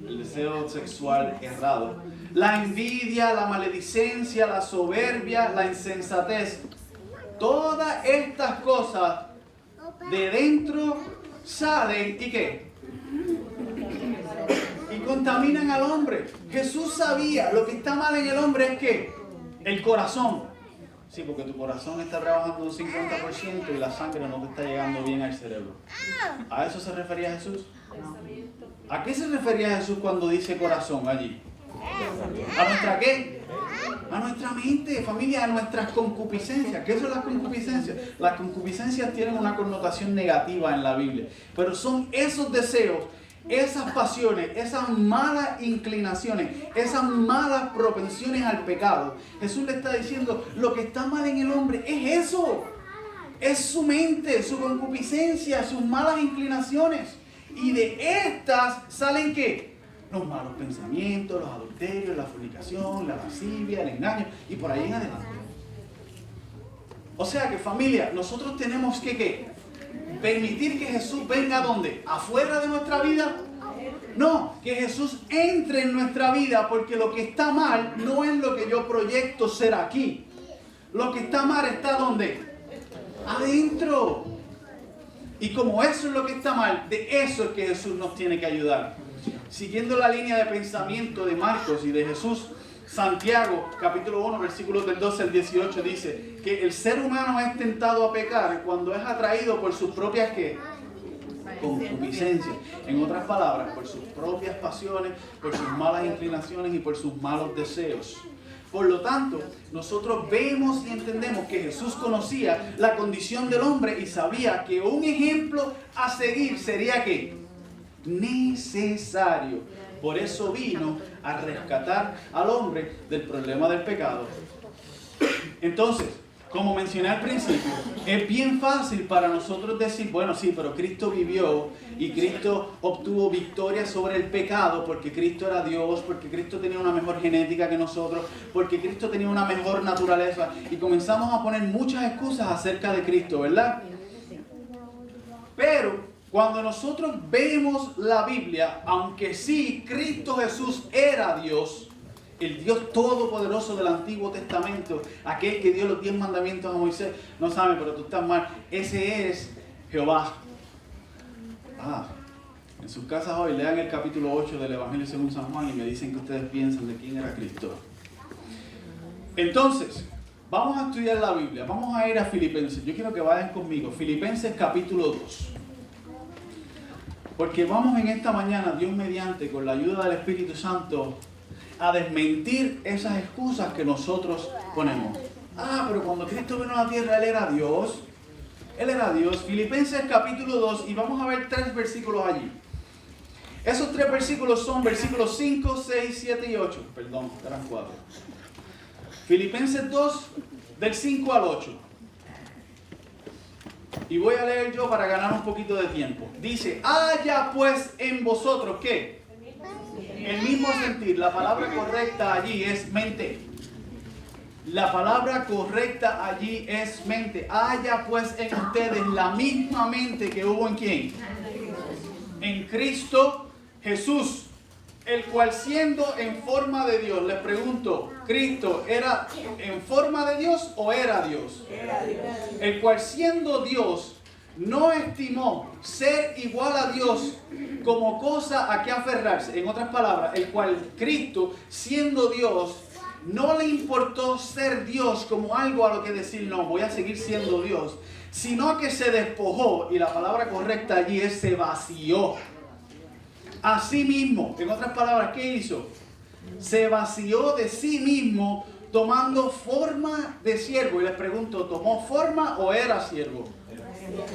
el deseo sexual errado, la envidia, la maledicencia, la soberbia, la insensatez. Todas estas cosas de dentro salen ¿y qué? Y contaminan al hombre. Jesús sabía lo que está mal en el hombre es que el corazón. Sí, porque tu corazón está trabajando un 50% y la sangre no te está llegando bien al cerebro. ¿A eso se refería Jesús? ¿A qué se refería Jesús cuando dice corazón allí? ¿A nuestra qué? A nuestra mente, familia, a nuestras concupiscencias. ¿Qué son las concupiscencias? Las concupiscencias tienen una connotación negativa en la Biblia, pero son esos deseos, esas pasiones, esas malas inclinaciones, esas malas propensiones al pecado. Jesús le está diciendo, lo que está mal en el hombre es eso. Es su mente, su concupiscencia, sus malas inclinaciones. Y de estas salen ¿qué? Los malos pensamientos, los adulterios, la fornicación, la lascivia, el engaño y por ahí en adelante. O sea que familia, nosotros tenemos que ¿qué? Permitir que Jesús venga ¿a dónde? ¿Afuera de nuestra vida? No, que Jesús entre en nuestra vida porque lo que está mal no es lo que yo proyecto ser aquí. Lo que está mal está ¿dónde? Adentro. Y como eso es lo que está mal, de eso es que Jesús nos tiene que ayudar. Siguiendo la línea de pensamiento de Marcos y de Jesús, Santiago, capítulo 1, versículos del 12 al 18, dice que el ser humano es tentado a pecar cuando es atraído por sus propias ¿qué? Concupiscencias. En otras palabras, por sus propias pasiones, por sus malas inclinaciones y por sus malos deseos. Por lo tanto, nosotros vemos y entendemos que Jesús conocía la condición del hombre y sabía que un ejemplo a seguir sería ¿qué? Necesario. Por eso vino a rescatar al hombre del problema del pecado. Entonces, como mencioné al principio, es bien fácil para nosotros decir, bueno, sí, pero Cristo vivió y Cristo obtuvo victoria sobre el pecado porque Cristo era Dios, porque Cristo tenía una mejor genética que nosotros, porque Cristo tenía una mejor naturaleza. Y comenzamos a poner muchas excusas acerca de Cristo, ¿verdad? Pero cuando nosotros vemos la Biblia, aunque sí, Cristo Jesús era Dios, el Dios todopoderoso del Antiguo Testamento, aquel que dio los 10 mandamientos a Moisés, no sabe, pero tú estás mal, ese es Jehová. En sus casas hoy lean el capítulo 8 del Evangelio según San Juan y me dicen que ustedes piensan de quién era Cristo. Entonces, vamos a estudiar la Biblia, vamos a ir a Filipenses. Yo quiero que vayan conmigo, Filipenses capítulo 2. Porque vamos en esta mañana, Dios mediante, con la ayuda del Espíritu Santo, a desmentir esas excusas que nosotros ponemos. Pero cuando Cristo vino a la tierra, Él era Dios. Él era Dios. Filipenses capítulo 2, y vamos a ver 3 versículos allí. Esos 3 versículos son versículos 5, 6, 7 y 8. Perdón, eran 4. Filipenses 2, del 5 al 8. Y voy a leer yo para ganar un poquito de tiempo. Dice, haya pues en vosotros, ¿qué? El mismo sentir. La palabra correcta allí es mente. La palabra correcta allí es mente. Haya pues en ustedes la misma mente que hubo en ¿quién? En Cristo Jesús, el cual siendo en forma de Dios, les pregunto, ¿Cristo era en forma de Dios o era Dios? Era Dios. El cual siendo Dios, no estimó ser igual a Dios como cosa a que aferrarse. En otras palabras, el cual Cristo, siendo Dios, no le importó ser Dios como algo a lo que decir, no, voy a seguir siendo Dios, sino que se despojó, y la palabra correcta allí es se vació. A sí mismo, en otras palabras, ¿qué hizo? Se vació de sí mismo, tomando forma de siervo. Y les pregunto, ¿tomó forma o era siervo?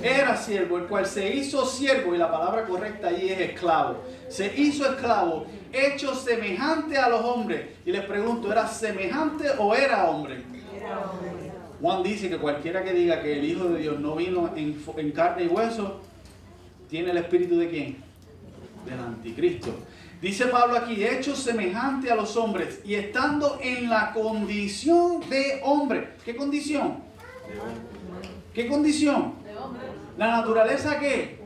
Era siervo, el cual se hizo siervo, y la palabra correcta allí es esclavo. Se hizo esclavo, hecho semejante a los hombres. Y les pregunto, ¿era semejante o era hombre? Era hombre. Juan dice que cualquiera que diga que el Hijo de Dios no vino en carne y hueso, tiene el espíritu ¿de quién? Del anticristo. Dice Pablo aquí, hecho semejante a los hombres y estando en la condición de hombre. ¿Qué condición? ¿Qué condición? ¿La naturaleza qué?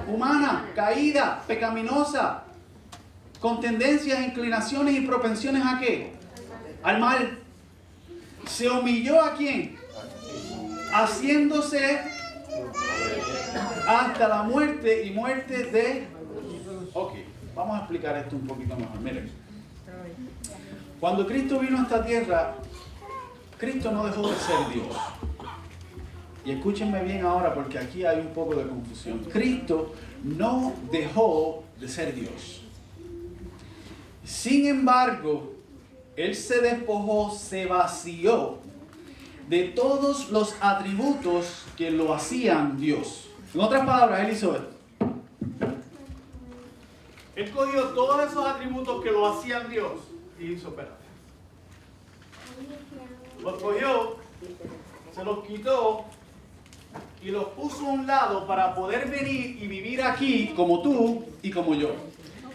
Humana, caída, pecaminosa, con tendencias, inclinaciones y propensiones ¿a qué? Al mal. ¿Se humilló a quién? Haciéndose hasta la muerte y muerte de... Ok, vamos a explicar esto un poquito mejor. Miren, cuando Cristo vino a esta tierra, Cristo no dejó de ser Dios. Y escúchenme bien ahora porque aquí hay un poco de confusión. Cristo no dejó de ser Dios. Sin embargo, Él se despojó, se vació de todos los atributos que lo hacían Dios. En otras palabras, Él hizo esto. Él cogió todos esos atributos que lo hacían Dios y hizo, espérate. Los cogió, se los quitó y los puso a un lado para poder venir y vivir aquí como tú y como yo.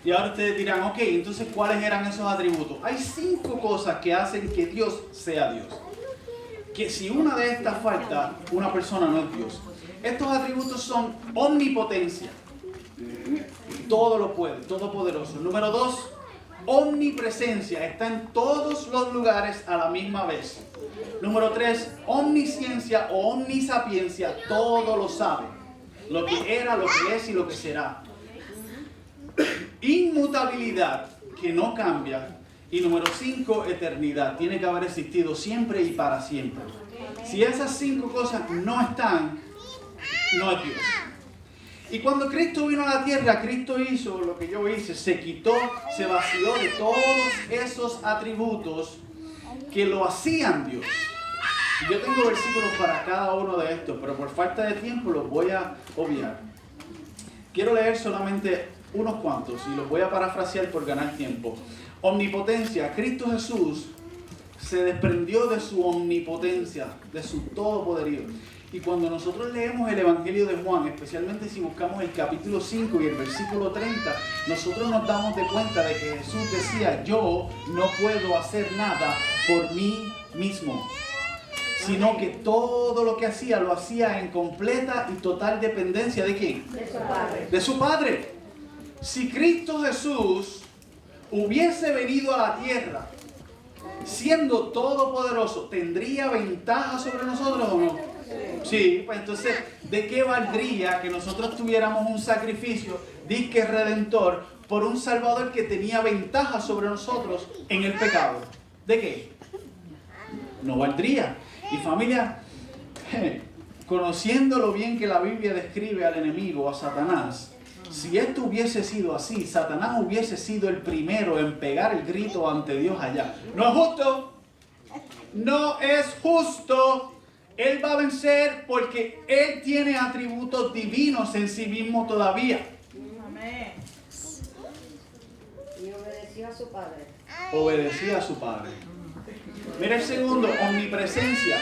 Y ahora ustedes dirán, ok, entonces ¿cuáles eran esos atributos? Hay 5 cosas que hacen que Dios sea Dios. Que si una de estas falta, una persona no es Dios. Estos atributos son omnipotencia. Todo lo puede, todopoderoso. Número 2, omnipresencia. Está en todos los lugares a la misma vez. Número 3, omnisciencia o omnisapiencia. Todo lo sabe. Lo que era, lo que es y lo que será. Inmutabilidad, que no cambia. Y número 5, eternidad. Tiene que haber existido siempre y para siempre. Si esas 5 cosas no están, no es Dios. Y cuando Cristo vino a la tierra, Cristo hizo lo que yo hice. Se quitó, se vació de todos esos atributos que lo hacían Dios. Y yo tengo versículos para cada uno de estos, pero por falta de tiempo los voy a obviar. Quiero leer solamente unos cuantos, y los voy a parafrasear por ganar tiempo. Omnipotencia. Cristo Jesús se desprendió de su omnipotencia, de su todopoderío. Y cuando nosotros leemos el Evangelio de Juan, especialmente si buscamos el capítulo 5 y el versículo 30, nosotros nos damos de cuenta de que Jesús decía, yo no puedo hacer nada por mí mismo, sino que todo lo que hacía, lo hacía en completa y total dependencia ¿de quién? De su Padre. De su Padre. Si Cristo Jesús hubiese venido a la tierra siendo todopoderoso, ¿tendría ventaja sobre nosotros o no? Sí, pues entonces, ¿de qué valdría que nosotros tuviéramos un sacrificio disque redentor por un Salvador que tenía ventaja sobre nosotros en el pecado? ¿De qué? No valdría. Y familia, conociendo lo bien que la Biblia describe al enemigo, a Satanás, si esto hubiese sido así, Satanás hubiese sido el primero en pegar el grito ante Dios allá. No es justo. No es justo. Él va a vencer porque Él tiene atributos divinos en sí mismo todavía. Amén. Y obedeció a su Padre. Obedecía a su Padre. Mira el segundo, omnipresencia.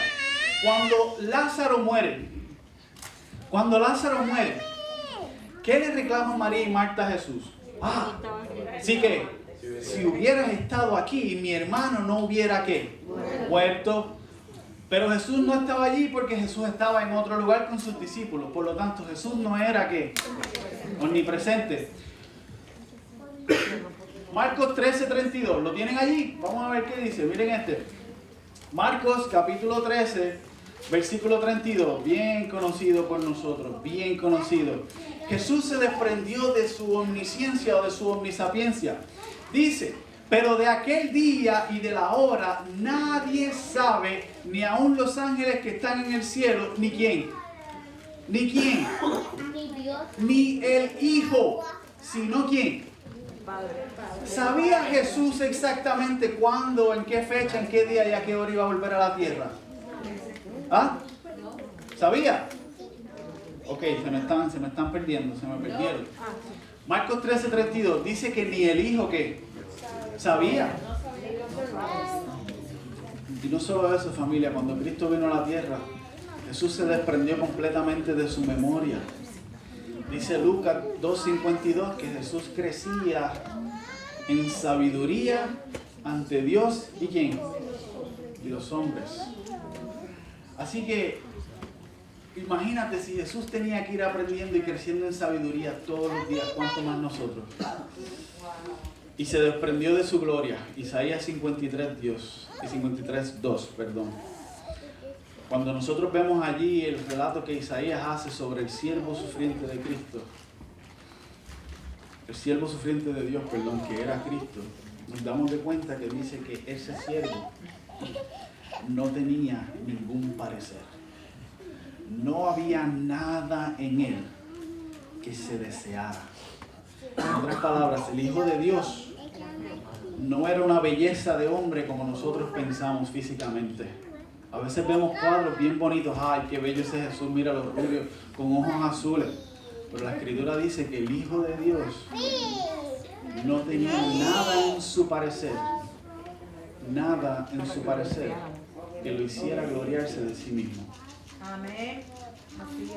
Cuando Lázaro muere, ¿qué le reclaman María y Marta a Jesús? Así que, si hubieras estado aquí, mi hermano no hubiera ¿qué? Muerto. Pero Jesús no estaba allí porque Jesús estaba en otro lugar con sus discípulos. Por lo tanto, Jesús no era ¿qué? Omnipresente. Marcos 13:32, ¿lo tienen allí? Vamos a ver qué dice, miren este. Marcos capítulo 13, versículo 32, bien conocido por nosotros, bien conocido. Jesús se desprendió de su omnisciencia o de su omnisapiencia. Dice, pero de aquel día y de la hora nadie sabe, ni aun los ángeles que están en el cielo, ni quién, ni el Hijo, sino quién. ¿Sabía Jesús exactamente cuándo, en qué fecha, en qué día y a qué hora iba a volver a la tierra? ¿Ah? ¿Sabía? Ok, se me están perdiendo, se me perdieron. Marcos 13:32 dice que ni el Hijo ¿qué? Sabía. Y no solo eso, familia, cuando Cristo vino a la tierra, Jesús se desprendió completamente de su memoria. Dice Lucas 2:52 que Jesús crecía en sabiduría ante Dios y ¿quién? Y los hombres. Así que imagínate si Jesús tenía que ir aprendiendo y creciendo en sabiduría todos los días, ¿cuánto más nosotros? Y se desprendió de su gloria. Isaías 53:2, perdón. Cuando nosotros vemos allí el relato que Isaías hace sobre el siervo sufriente de Cristo, el siervo sufriente de Dios, perdón, que era Cristo, nos damos de cuenta que dice que ese siervo no tenía ningún parecer. No había nada en él que se deseara. En otras palabras, el Hijo de Dios no era una belleza de hombre como nosotros pensamos físicamente. A veces vemos cuadros bien bonitos. ¡Ay, qué bello ese Jesús! Mira los rubios con ojos azules. Pero la Escritura dice que el Hijo de Dios no tenía nada en su parecer. Nada en su parecer que lo hiciera gloriarse de sí mismo. Amén.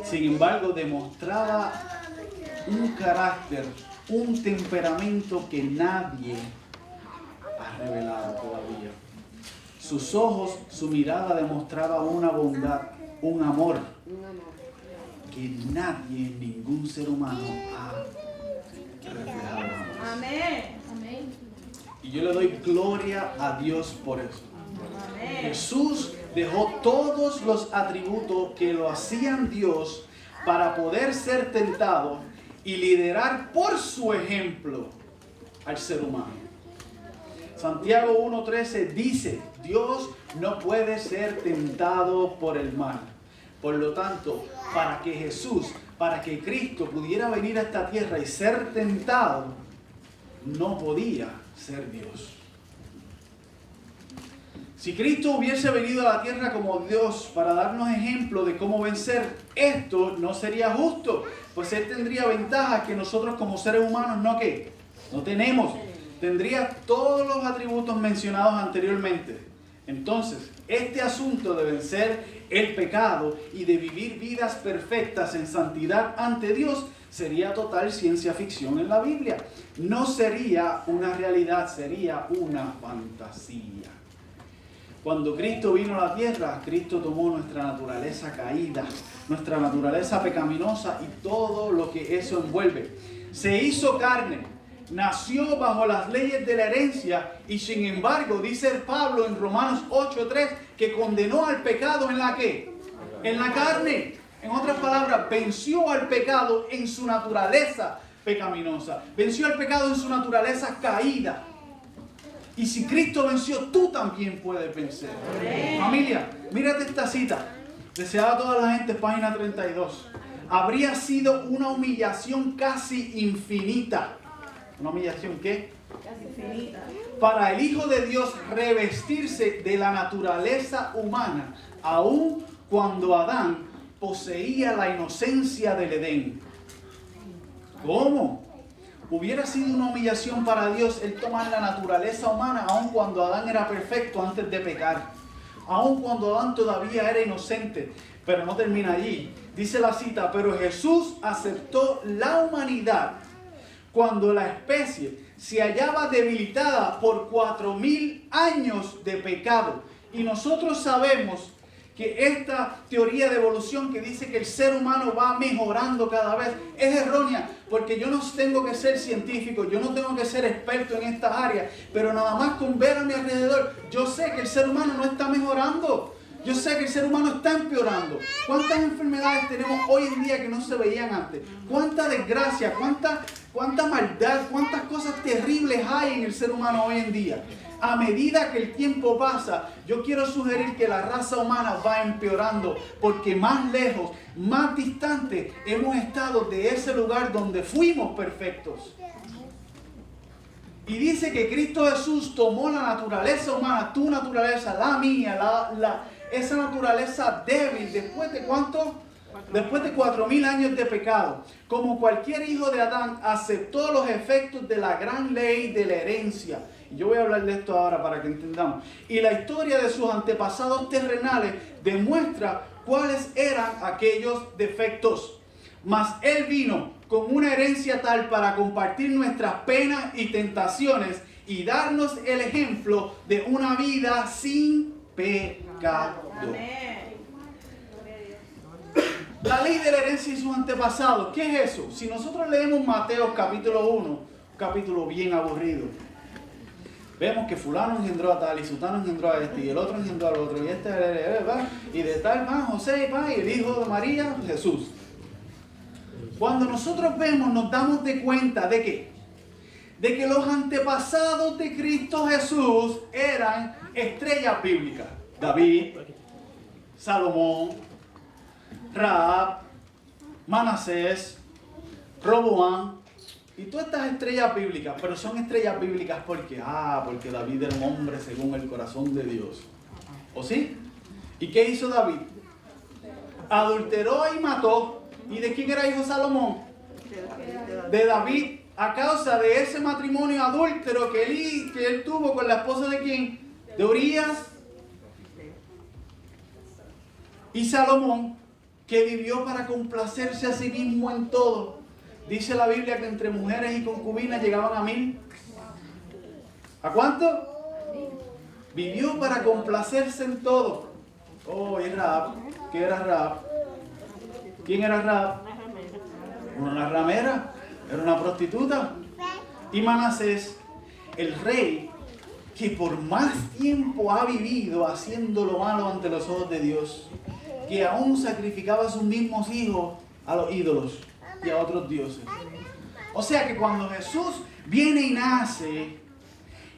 Sin embargo, demostraba un carácter, un temperamento que nadie ha revelado todavía. Sus ojos, su mirada demostraba una bondad, un amor que nadie, ningún ser humano ha reflejado jamás. Amén. Y yo le doy gloria a Dios por eso. Amén. Jesús dejó todos los atributos que lo hacían Dios para poder ser tentado y liderar por su ejemplo al ser humano. Santiago 1:13 dice, Dios no puede ser tentado por el mal. Por lo tanto, para que Cristo pudiera venir a esta tierra y ser tentado, no podía ser Dios. Si Cristo hubiese venido a la tierra como Dios para darnos ejemplo de cómo vencer esto, no sería justo, pues Él tendría ventajas que nosotros como seres humanos no tenemos. Tendría todos los atributos mencionados anteriormente. Entonces, este asunto de vencer el pecado y de vivir vidas perfectas en santidad ante Dios sería total ciencia ficción en la Biblia. No sería una realidad, sería una fantasía. Cuando Cristo vino a la tierra, Cristo tomó nuestra naturaleza caída, nuestra naturaleza pecaminosa y todo lo que eso envuelve. Se hizo carne, nació bajo las leyes de la herencia y sin embargo, dice Pablo en Romanos 8:3, que condenó al pecado ¿en la qué? En la carne. En otras palabras, venció al pecado en su naturaleza pecaminosa. Venció al pecado en su naturaleza caída. Y si Cristo venció, tú también puedes vencer. Amén. Familia, mírate esta cita. Deseada a toda la gente, página 32. Habría sido una humillación casi infinita. ¿Una humillación qué? Casi infinita. Para el Hijo de Dios revestirse de la naturaleza humana, aun cuando Adán poseía la inocencia del Edén. ¿Cómo? Hubiera sido una humillación para Dios el tomar la naturaleza humana aun cuando Adán era perfecto antes de pecar. Aun cuando Adán todavía era inocente. Pero no termina allí. Dice la cita, pero Jesús aceptó la humanidad cuando la especie se hallaba debilitada por 4,000 años de pecado. Y nosotros sabemos que esta teoría de evolución que dice que el ser humano va mejorando cada vez es errónea, porque yo no tengo que ser científico, yo no tengo que ser experto en estas áreas, pero nada más con ver a mi alrededor, yo sé que el ser humano no está mejorando, yo sé que el ser humano está empeorando. ¿Cuántas enfermedades tenemos hoy en día que no se veían antes? ¿Cuánta desgracia, cuánta maldad, cuántas cosas terribles hay en el ser humano hoy en día? A medida que el tiempo pasa, yo quiero sugerir que la raza humana va empeorando, porque más lejos, más distante hemos estado de ese lugar donde fuimos perfectos. Y dice que Cristo Jesús tomó la naturaleza humana, tu naturaleza, la mía, esa naturaleza débil, ¿después de cuánto? Después de 4,000 años de pecado. Como cualquier hijo de Adán, aceptó los efectos de la gran ley de la herencia. Yo voy a hablar de esto ahora para que entendamos. Y la historia de sus antepasados terrenales demuestra cuáles eran aquellos defectos. Mas Él vino con una herencia tal para compartir nuestras penas y tentaciones y darnos el ejemplo de una vida sin pecado. Amén. La ley de la herencia y sus antepasados, ¿qué es eso? Si nosotros leemos Mateo capítulo 1, un capítulo bien aburrido, vemos que fulano engendró a tal y sutano engendró a este y el otro engendró al otro y este y de tal más José y el hijo de María, Jesús. Cuando nosotros vemos, nos damos de cuenta de ¿qué? De que los antepasados de Cristo Jesús eran estrellas bíblicas. David, Salomón, Rahab, Manasés, Roboam y todas estas estrellas bíblicas. Pero son estrellas bíblicas porque David era un hombre según el corazón de Dios. ¿O sí? ¿Y qué hizo David? Adulteró y mató. ¿Y de quién era hijo Salomón? De David, a causa de ese matrimonio adúltero que él tuvo con la esposa de quién? De Urías. Y Salomón, que vivió para complacerse a sí mismo en todo. Dice la Biblia que entre mujeres y concubinas llegaban a 1,000. ¿A cuánto? Vivió para complacerse en todo. Oh, y Rahab. ¿Qué era Rahab? ¿Quién era Rahab? Una ramera. Era una prostituta. Y Manasés, el rey que por más tiempo ha vivido haciendo lo malo ante los ojos de Dios, que aún sacrificaba a sus mismos hijos a los ídolos y a otros dioses. O sea que cuando Jesús viene y nace,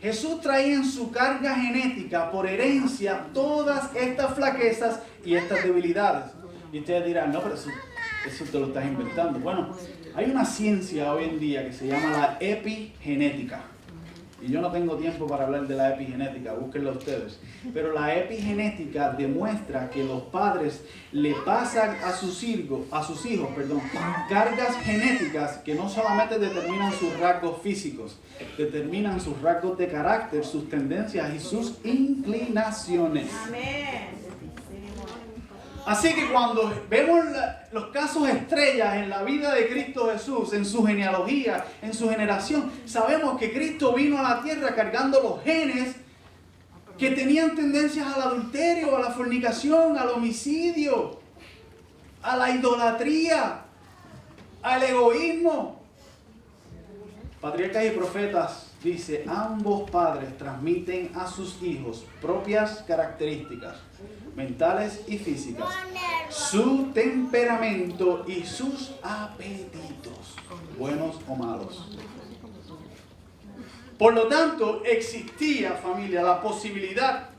Jesús traía en su carga genética por herencia todas estas flaquezas y estas debilidades. Y ustedes dirán, no, pero eso te lo estás inventando. Bueno, hay una ciencia hoy en día que se llama la epigenética. y yo no tengo tiempo para hablar de la epigenética, búsquenla ustedes, pero la epigenética demuestra que los padres le pasan a sus hijos, cargas genéticas que no solamente determinan sus rasgos físicos, determinan sus rasgos de carácter, sus tendencias y sus inclinaciones. Amén. Así que cuando vemos los casos estrellas en la vida de Cristo Jesús, en su genealogía, en su generación, sabemos que Cristo vino a la tierra cargando los genes que tenían tendencias al adulterio, a la fornicación, al homicidio, a la idolatría, al egoísmo. Patriarcas y profetas dice, ambos padres transmiten a sus hijos propias características mentales y físicas, su temperamento y sus apetitos, buenos o malos. Por lo tanto, existía, familia, la posibilidad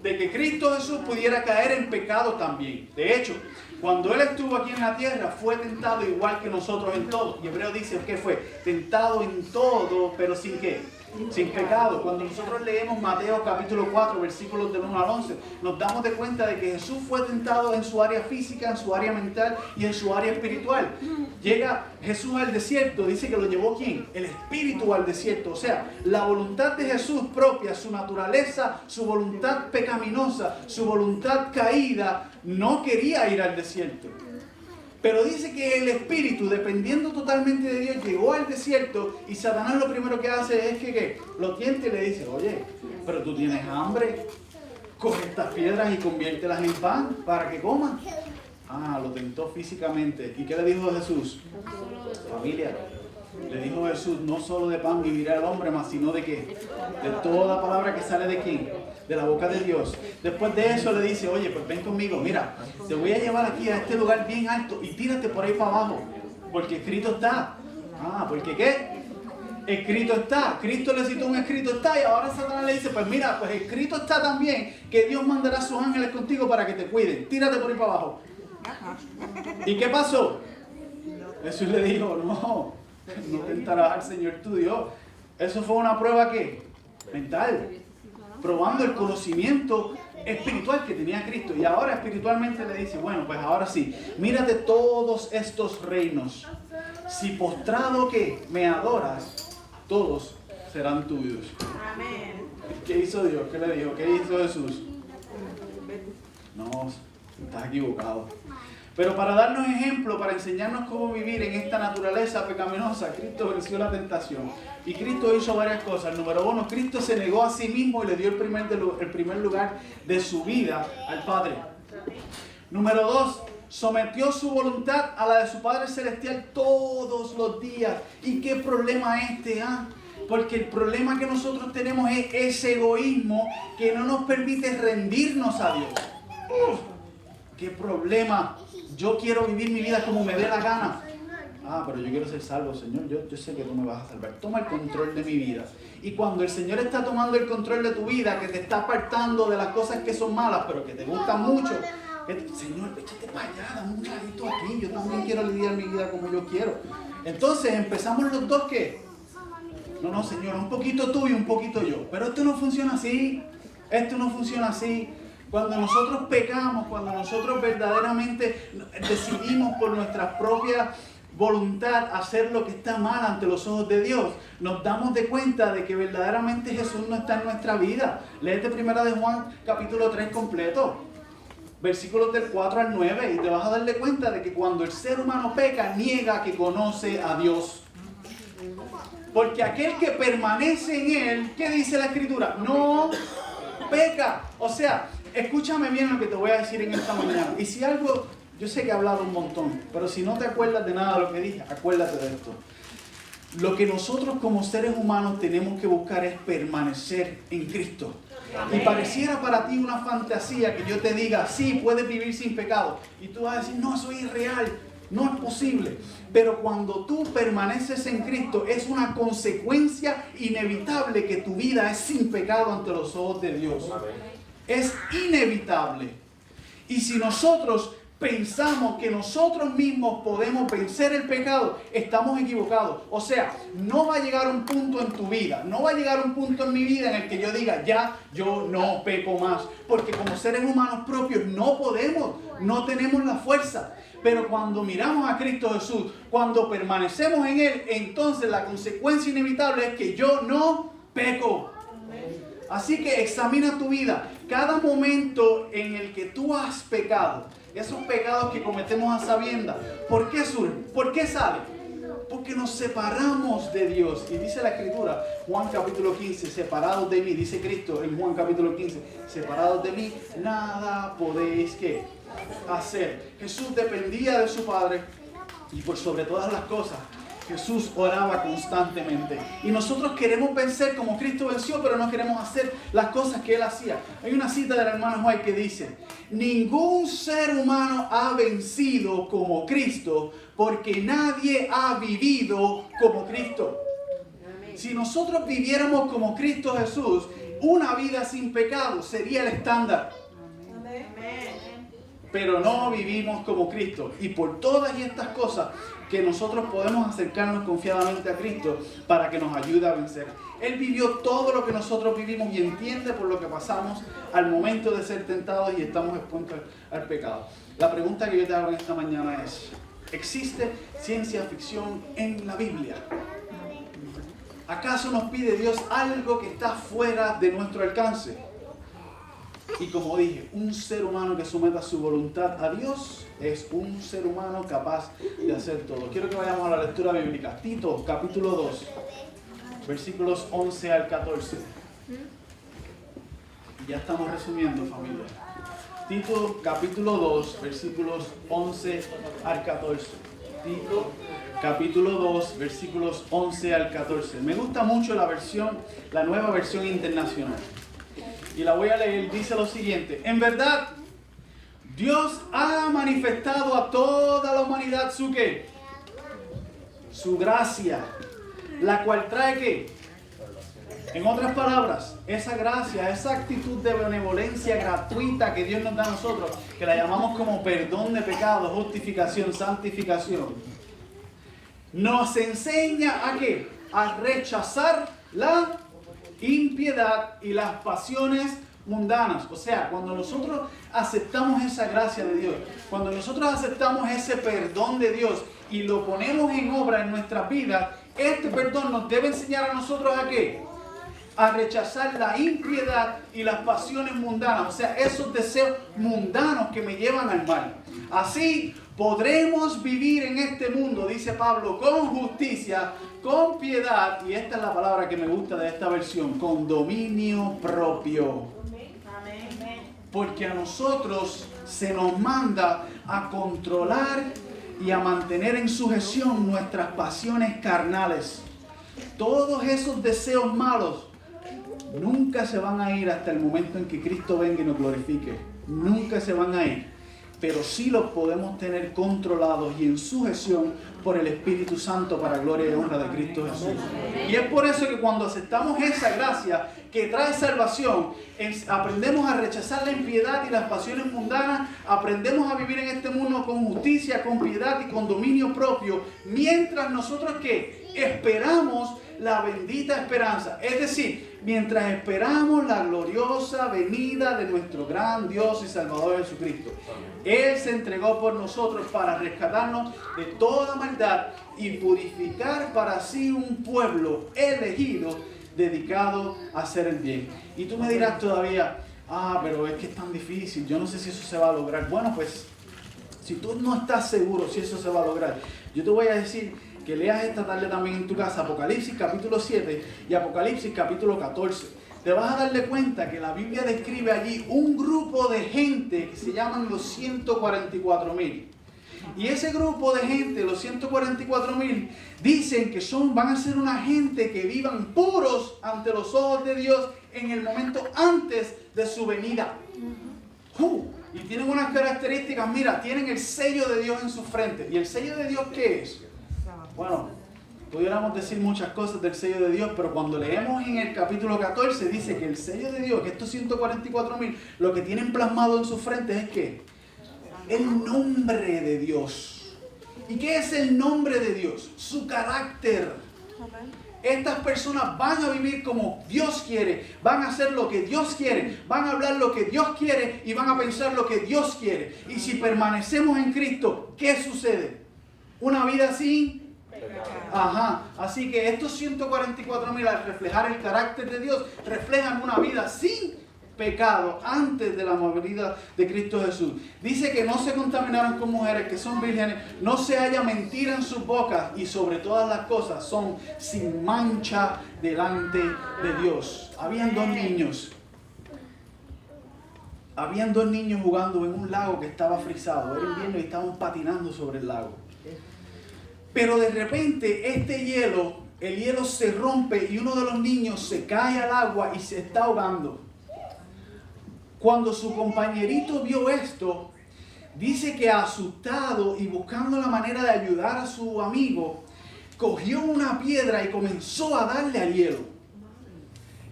de que Cristo Jesús pudiera caer en pecado también. De hecho, cuando Él estuvo aquí en la tierra, fue tentado igual que nosotros en todo. Y Hebreo dice que fue tentado en todo, pero ¿sin qué? Sin pecado. Cuando nosotros leemos Mateo capítulo 4, versículos del 1 al 11, nos damos de cuenta de que Jesús fue tentado en su área física, en su área mental y en su área espiritual. Llega Jesús al desierto, dice que lo llevó ¿quién? El Espíritu al desierto. O sea, la voluntad de Jesús propia, su naturaleza, su voluntad pecaminosa, su voluntad caída, no quería ir al desierto. Pero dice que el Espíritu, dependiendo totalmente de Dios, llegó al desierto y Satanás lo primero que hace es que lo tienta y le dice, oye, pero tú tienes hambre, coge estas piedras y conviértelas en pan para que coman. Ah, lo tentó físicamente. ¿Y qué le dijo Jesús? Familia, le dijo Jesús, no solo de pan vivirá el hombre, mas sino de qué? De toda palabra que sale de quién? De la boca de Dios. Después de eso le dice, oye, pues ven conmigo, mira, te voy a llevar aquí a este lugar bien alto y tírate por ahí para abajo, porque escrito está. Ah, ¿porque qué? Escrito está. Cristo le citó un escrito está y ahora Satanás le dice, pues mira, pues escrito está también que Dios mandará a sus ángeles contigo para que te cuiden. Tírate por ahí para abajo. ¿Y qué pasó? Jesús le dijo, no tentarás al Señor tu Dios. Eso fue una prueba ¿qué? Mental. Probando el conocimiento espiritual que tenía Cristo. Y ahora espiritualmente le dice, bueno, pues ahora sí, mírate todos estos reinos. Si postrado que me adoras, todos serán tuyos. Amén. ¿Qué hizo Dios? ¿Qué le dijo? ¿Qué hizo Jesús? No, estás equivocado. Pero para darnos ejemplo, para enseñarnos cómo vivir en esta naturaleza pecaminosa, Cristo venció la tentación. Y Cristo hizo varias cosas. Número uno, Cristo se negó a sí mismo y le dio el primer lugar de su vida al Padre. Número dos, sometió su voluntad a la de su Padre Celestial todos los días. ¿Y qué problema Porque el problema que nosotros tenemos es ese egoísmo que no nos permite rendirnos a Dios. ¡Qué problema! Yo quiero vivir mi vida como me dé la gana. Ah, pero yo quiero ser salvo, Señor. Yo sé que tú me vas a salvar. Toma el control de mi vida. Y cuando el Señor está tomando el control de tu vida, que te está apartando de las cosas que son malas, pero que te gustan mucho, Señor, échate para allá, dame un ladito aquí. Yo también quiero lidiar mi vida como yo quiero. Entonces empezamos los dos, ¿qué? No, Señor, un poquito tú y un poquito yo. Pero esto no funciona así. Esto no funciona así. Cuando nosotros pecamos, cuando nosotros verdaderamente decidimos por nuestra propia voluntad hacer lo que está mal ante los ojos de Dios, nos damos de cuenta de que verdaderamente Jesús no está en nuestra vida. Léete 1 de Juan capítulo 3 completo, versículos del 4 al 9, y te vas a dar de cuenta de que cuando el ser humano peca, niega que conoce a Dios. Porque aquel que permanece en Él, ¿qué dice la Escritura? No peca. O sea, escúchame bien lo que te voy a decir en esta mañana. Y si algo, yo sé que he hablado un montón, pero si no te acuerdas de nada de lo que dije, acuérdate de esto. Lo que nosotros como seres humanos tenemos que buscar es permanecer en Cristo. Y pareciera para ti una fantasía que yo te diga, sí, puedes vivir sin pecado. Y tú vas a decir, no, eso es irreal, no es posible. Pero cuando tú permaneces en Cristo, es una consecuencia inevitable que tu vida es sin pecado ante los ojos de Dios. Es inevitable. Y si nosotros pensamos que nosotros mismos podemos vencer el pecado, estamos equivocados. O sea, no va a llegar un punto en tu vida, no va a llegar un punto en mi vida en el que yo diga, ya, yo no peco más. Porque como seres humanos propios no podemos, no tenemos la fuerza. Pero cuando miramos a Cristo Jesús, cuando permanecemos en Él, entonces la consecuencia inevitable es que yo no peco. Así que examina tu vida. Cada momento en el que tú has pecado, esos pecados que cometemos a sabiendas, ¿por qué surgen? ¿Por qué salen? Porque nos separamos de Dios. Y dice la Escritura, Juan capítulo 15, separados de mí, dice Cristo en Juan capítulo 15, separados de mí, nada podéis ¿qué? Hacer. Jesús dependía de su Padre y por sobre todas las cosas, Jesús oraba constantemente. Y nosotros queremos vencer como Cristo venció, pero no queremos hacer las cosas que Él hacía. Hay una cita de la hermana White que dice, ningún ser humano ha vencido como Cristo, porque nadie ha vivido como Cristo. Si nosotros viviéramos como Cristo Jesús, una vida sin pecado sería el estándar. Pero no vivimos como Cristo. Y por todas estas cosas que nosotros podemos acercarnos confiadamente a Cristo para que nos ayude a vencer. Él vivió todo lo que nosotros vivimos y entiende por lo que pasamos al momento de ser tentados y estamos expuestos al pecado. La pregunta que yo te hago en esta mañana es, ¿existe ciencia ficción en la Biblia? ¿Acaso nos pide Dios algo que está fuera de nuestro alcance? Y como dije, un ser humano que someta su voluntad a Dios es un ser humano capaz de hacer todo. Quiero que vayamos a la lectura bíblica. Tito, capítulo 2, versículos 11 al 14. Ya estamos resumiendo, familia. Tito, capítulo 2, versículos 11 al 14. Tito, capítulo 2, versículos 11 al 14. Me gusta mucho la nueva versión internacional. Y la voy a leer, dice lo siguiente. En verdad, Dios ha manifestado a toda la humanidad su ¿qué? Su gracia, la cual trae ¿qué? En otras palabras, esa gracia, esa actitud de benevolencia gratuita que Dios nos da a nosotros, que la llamamos como perdón de pecados, justificación, santificación, nos enseña ¿a qué? A rechazar la impiedad y las pasiones mundanas. O sea, cuando nosotros aceptamos esa gracia de Dios, cuando nosotros aceptamos ese perdón de Dios y lo ponemos en obra en nuestras vidas, este perdón nos debe enseñar a nosotros ¿a qué? A rechazar la impiedad y las pasiones mundanas, o sea, esos deseos mundanos que me llevan al mal. Así podremos vivir en este mundo, dice Pablo, con justicia, con piedad, y esta es la palabra que me gusta de esta versión, con dominio propio. Porque a nosotros se nos manda a controlar y a mantener en sujeción nuestras pasiones carnales. Todos esos deseos malos nunca se van a ir hasta el momento en que Cristo venga y nos glorifique. Nunca se van a ir. Pero sí los podemos tener controlados y en sujeción por el Espíritu Santo para gloria y honra de Cristo Jesús. Y es por eso que cuando aceptamos esa gracia que trae salvación, aprendemos a rechazar la impiedad y las pasiones mundanas, aprendemos a vivir en este mundo con justicia, con piedad y con dominio propio, mientras nosotros ¿qué? Esperamos la bendita esperanza, es decir, mientras esperamos la gloriosa venida de nuestro gran Dios y Salvador Jesucristo. Él se entregó por nosotros para rescatarnos de toda maldad y purificar para sí un pueblo elegido, dedicado a hacer el bien. Y tú me dirás todavía, pero es que es tan difícil, yo no sé si eso se va a lograr. Bueno, pues, si tú no estás seguro si eso se va a lograr, yo te voy a decir que leas esta tarde también en tu casa Apocalipsis capítulo 7 y Apocalipsis capítulo 14. Te vas a darle cuenta que la Biblia describe allí un grupo de gente que se llaman los 144,000. Y ese grupo de gente, los 144,000, dicen que van a ser una gente que vivan puros ante los ojos de Dios en el momento antes de su venida. Y tienen unas características, mira, tienen el sello de Dios en su frente. ¿Y el sello de Dios qué es? Bueno, pudiéramos decir muchas cosas del sello de Dios, pero cuando leemos en el capítulo 14 dice que el sello de Dios, que estos 144,000, lo que tienen plasmado en su frente es ¿qué? El nombre de Dios. ¿Y qué es el nombre de Dios? Su carácter. Estas personas van a vivir como Dios quiere, van a hacer lo que Dios quiere, van a hablar lo que Dios quiere y van a pensar lo que Dios quiere. Y si permanecemos en Cristo, ¿qué sucede? Una vida sin pecado. Ajá. Así que estos 144,000 al reflejar el carácter de Dios, reflejan una vida sin pecado antes de la venida de Cristo Jesús. Dice que no se contaminaron con mujeres, que son vírgenes, no se haya mentira en sus bocas y sobre todas las cosas son sin mancha delante de Dios. Habían dos niños jugando en un lago que estaba frisado. Era invierno y estaban patinando sobre el lago. Pero de repente el hielo se rompe y uno de los niños se cae al agua y se está ahogando. Cuando su compañerito vio esto, dice que asustado y buscando la manera de ayudar a su amigo, cogió una piedra y comenzó a darle al hielo.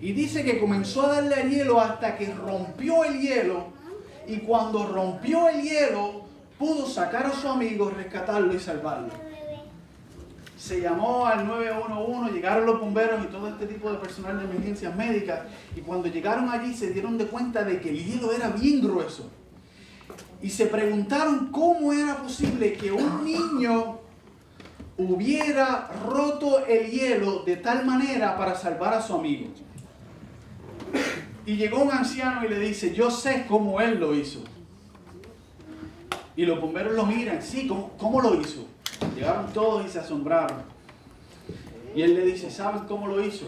Y dice que comenzó a darle al hielo hasta que rompió el hielo. Y cuando rompió el hielo, pudo sacar a su amigo, rescatarlo y salvarlo. Se llamó al 911, llegaron los bomberos y todo este tipo de personal de emergencias médicas. Y cuando llegaron allí se dieron de cuenta de que el hielo era bien grueso. Y se preguntaron cómo era posible que un niño hubiera roto el hielo de tal manera para salvar a su amigo. Y llegó un anciano y le dice, yo sé cómo él lo hizo. Y los bomberos lo miran, sí, ¿cómo lo hizo? Llegaron todos y se asombraron. Y él le dice, ¿saben cómo lo hizo?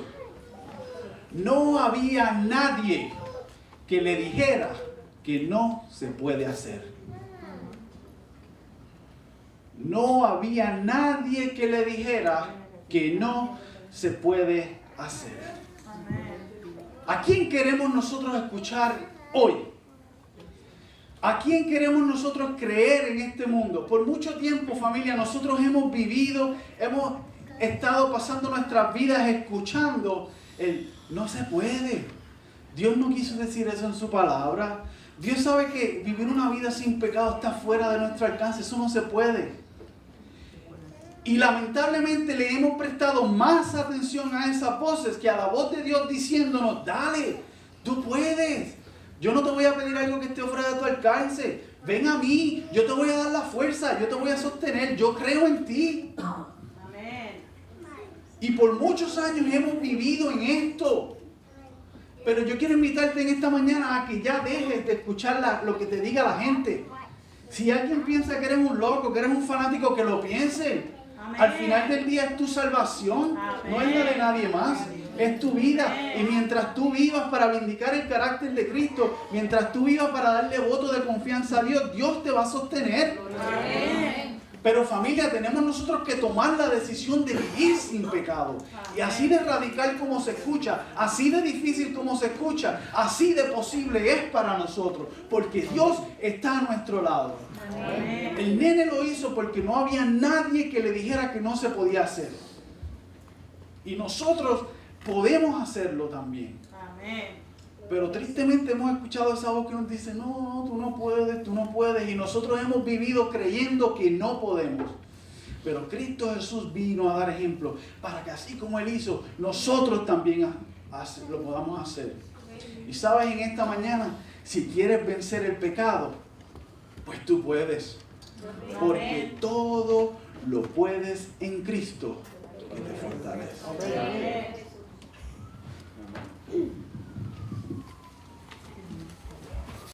No había nadie que le dijera que no se puede hacer. No había nadie que le dijera que no se puede hacer. ¿A quién queremos nosotros escuchar hoy? ¿A quién queremos nosotros creer en este mundo? Por mucho tiempo, familia, nosotros hemos estado pasando nuestras vidas escuchando el no se puede. Dios no quiso decir eso en su palabra. Dios sabe que vivir una vida sin pecado está fuera de nuestro alcance. Eso no se puede. Y lamentablemente le hemos prestado más atención a esas voces que a la voz de Dios diciéndonos, dale, tú puedes. Yo no te voy a pedir algo que esté fuera de tu alcance. Ven a mí, yo te voy a dar la fuerza, yo te voy a sostener, yo creo en ti. Amén. Y por muchos años hemos vivido en esto. Pero yo quiero invitarte en esta mañana a que ya dejes de escuchar lo que te diga la gente. Si alguien piensa que eres un loco, que eres un fanático, que lo piense. Amén. Al final del día es tu salvación, no es la de nadie más. Es tu vida. Y mientras tú vivas para vindicar el carácter de Cristo, mientras tú vivas para darle voto de confianza a Dios, Dios te va a sostener. Amén. Pero familia, tenemos nosotros que tomar la decisión de vivir sin pecado. Y así de radical como se escucha, así de difícil como se escucha, así de posible es para nosotros. Porque Dios está a nuestro lado. Amén. El nene lo hizo porque no había nadie que le dijera que no se podía hacer. Y nosotros podemos hacerlo también. Amén. Pero tristemente hemos escuchado esa voz que nos dice, no, tú no puedes. Y nosotros hemos vivido creyendo que no podemos. Pero Cristo Jesús vino a dar ejemplo para que así como Él hizo, nosotros también lo podamos hacer. Y sabes, en esta mañana, si quieres vencer el pecado, pues tú puedes. Porque todo lo puedes en Cristo que te fortalece. Amén.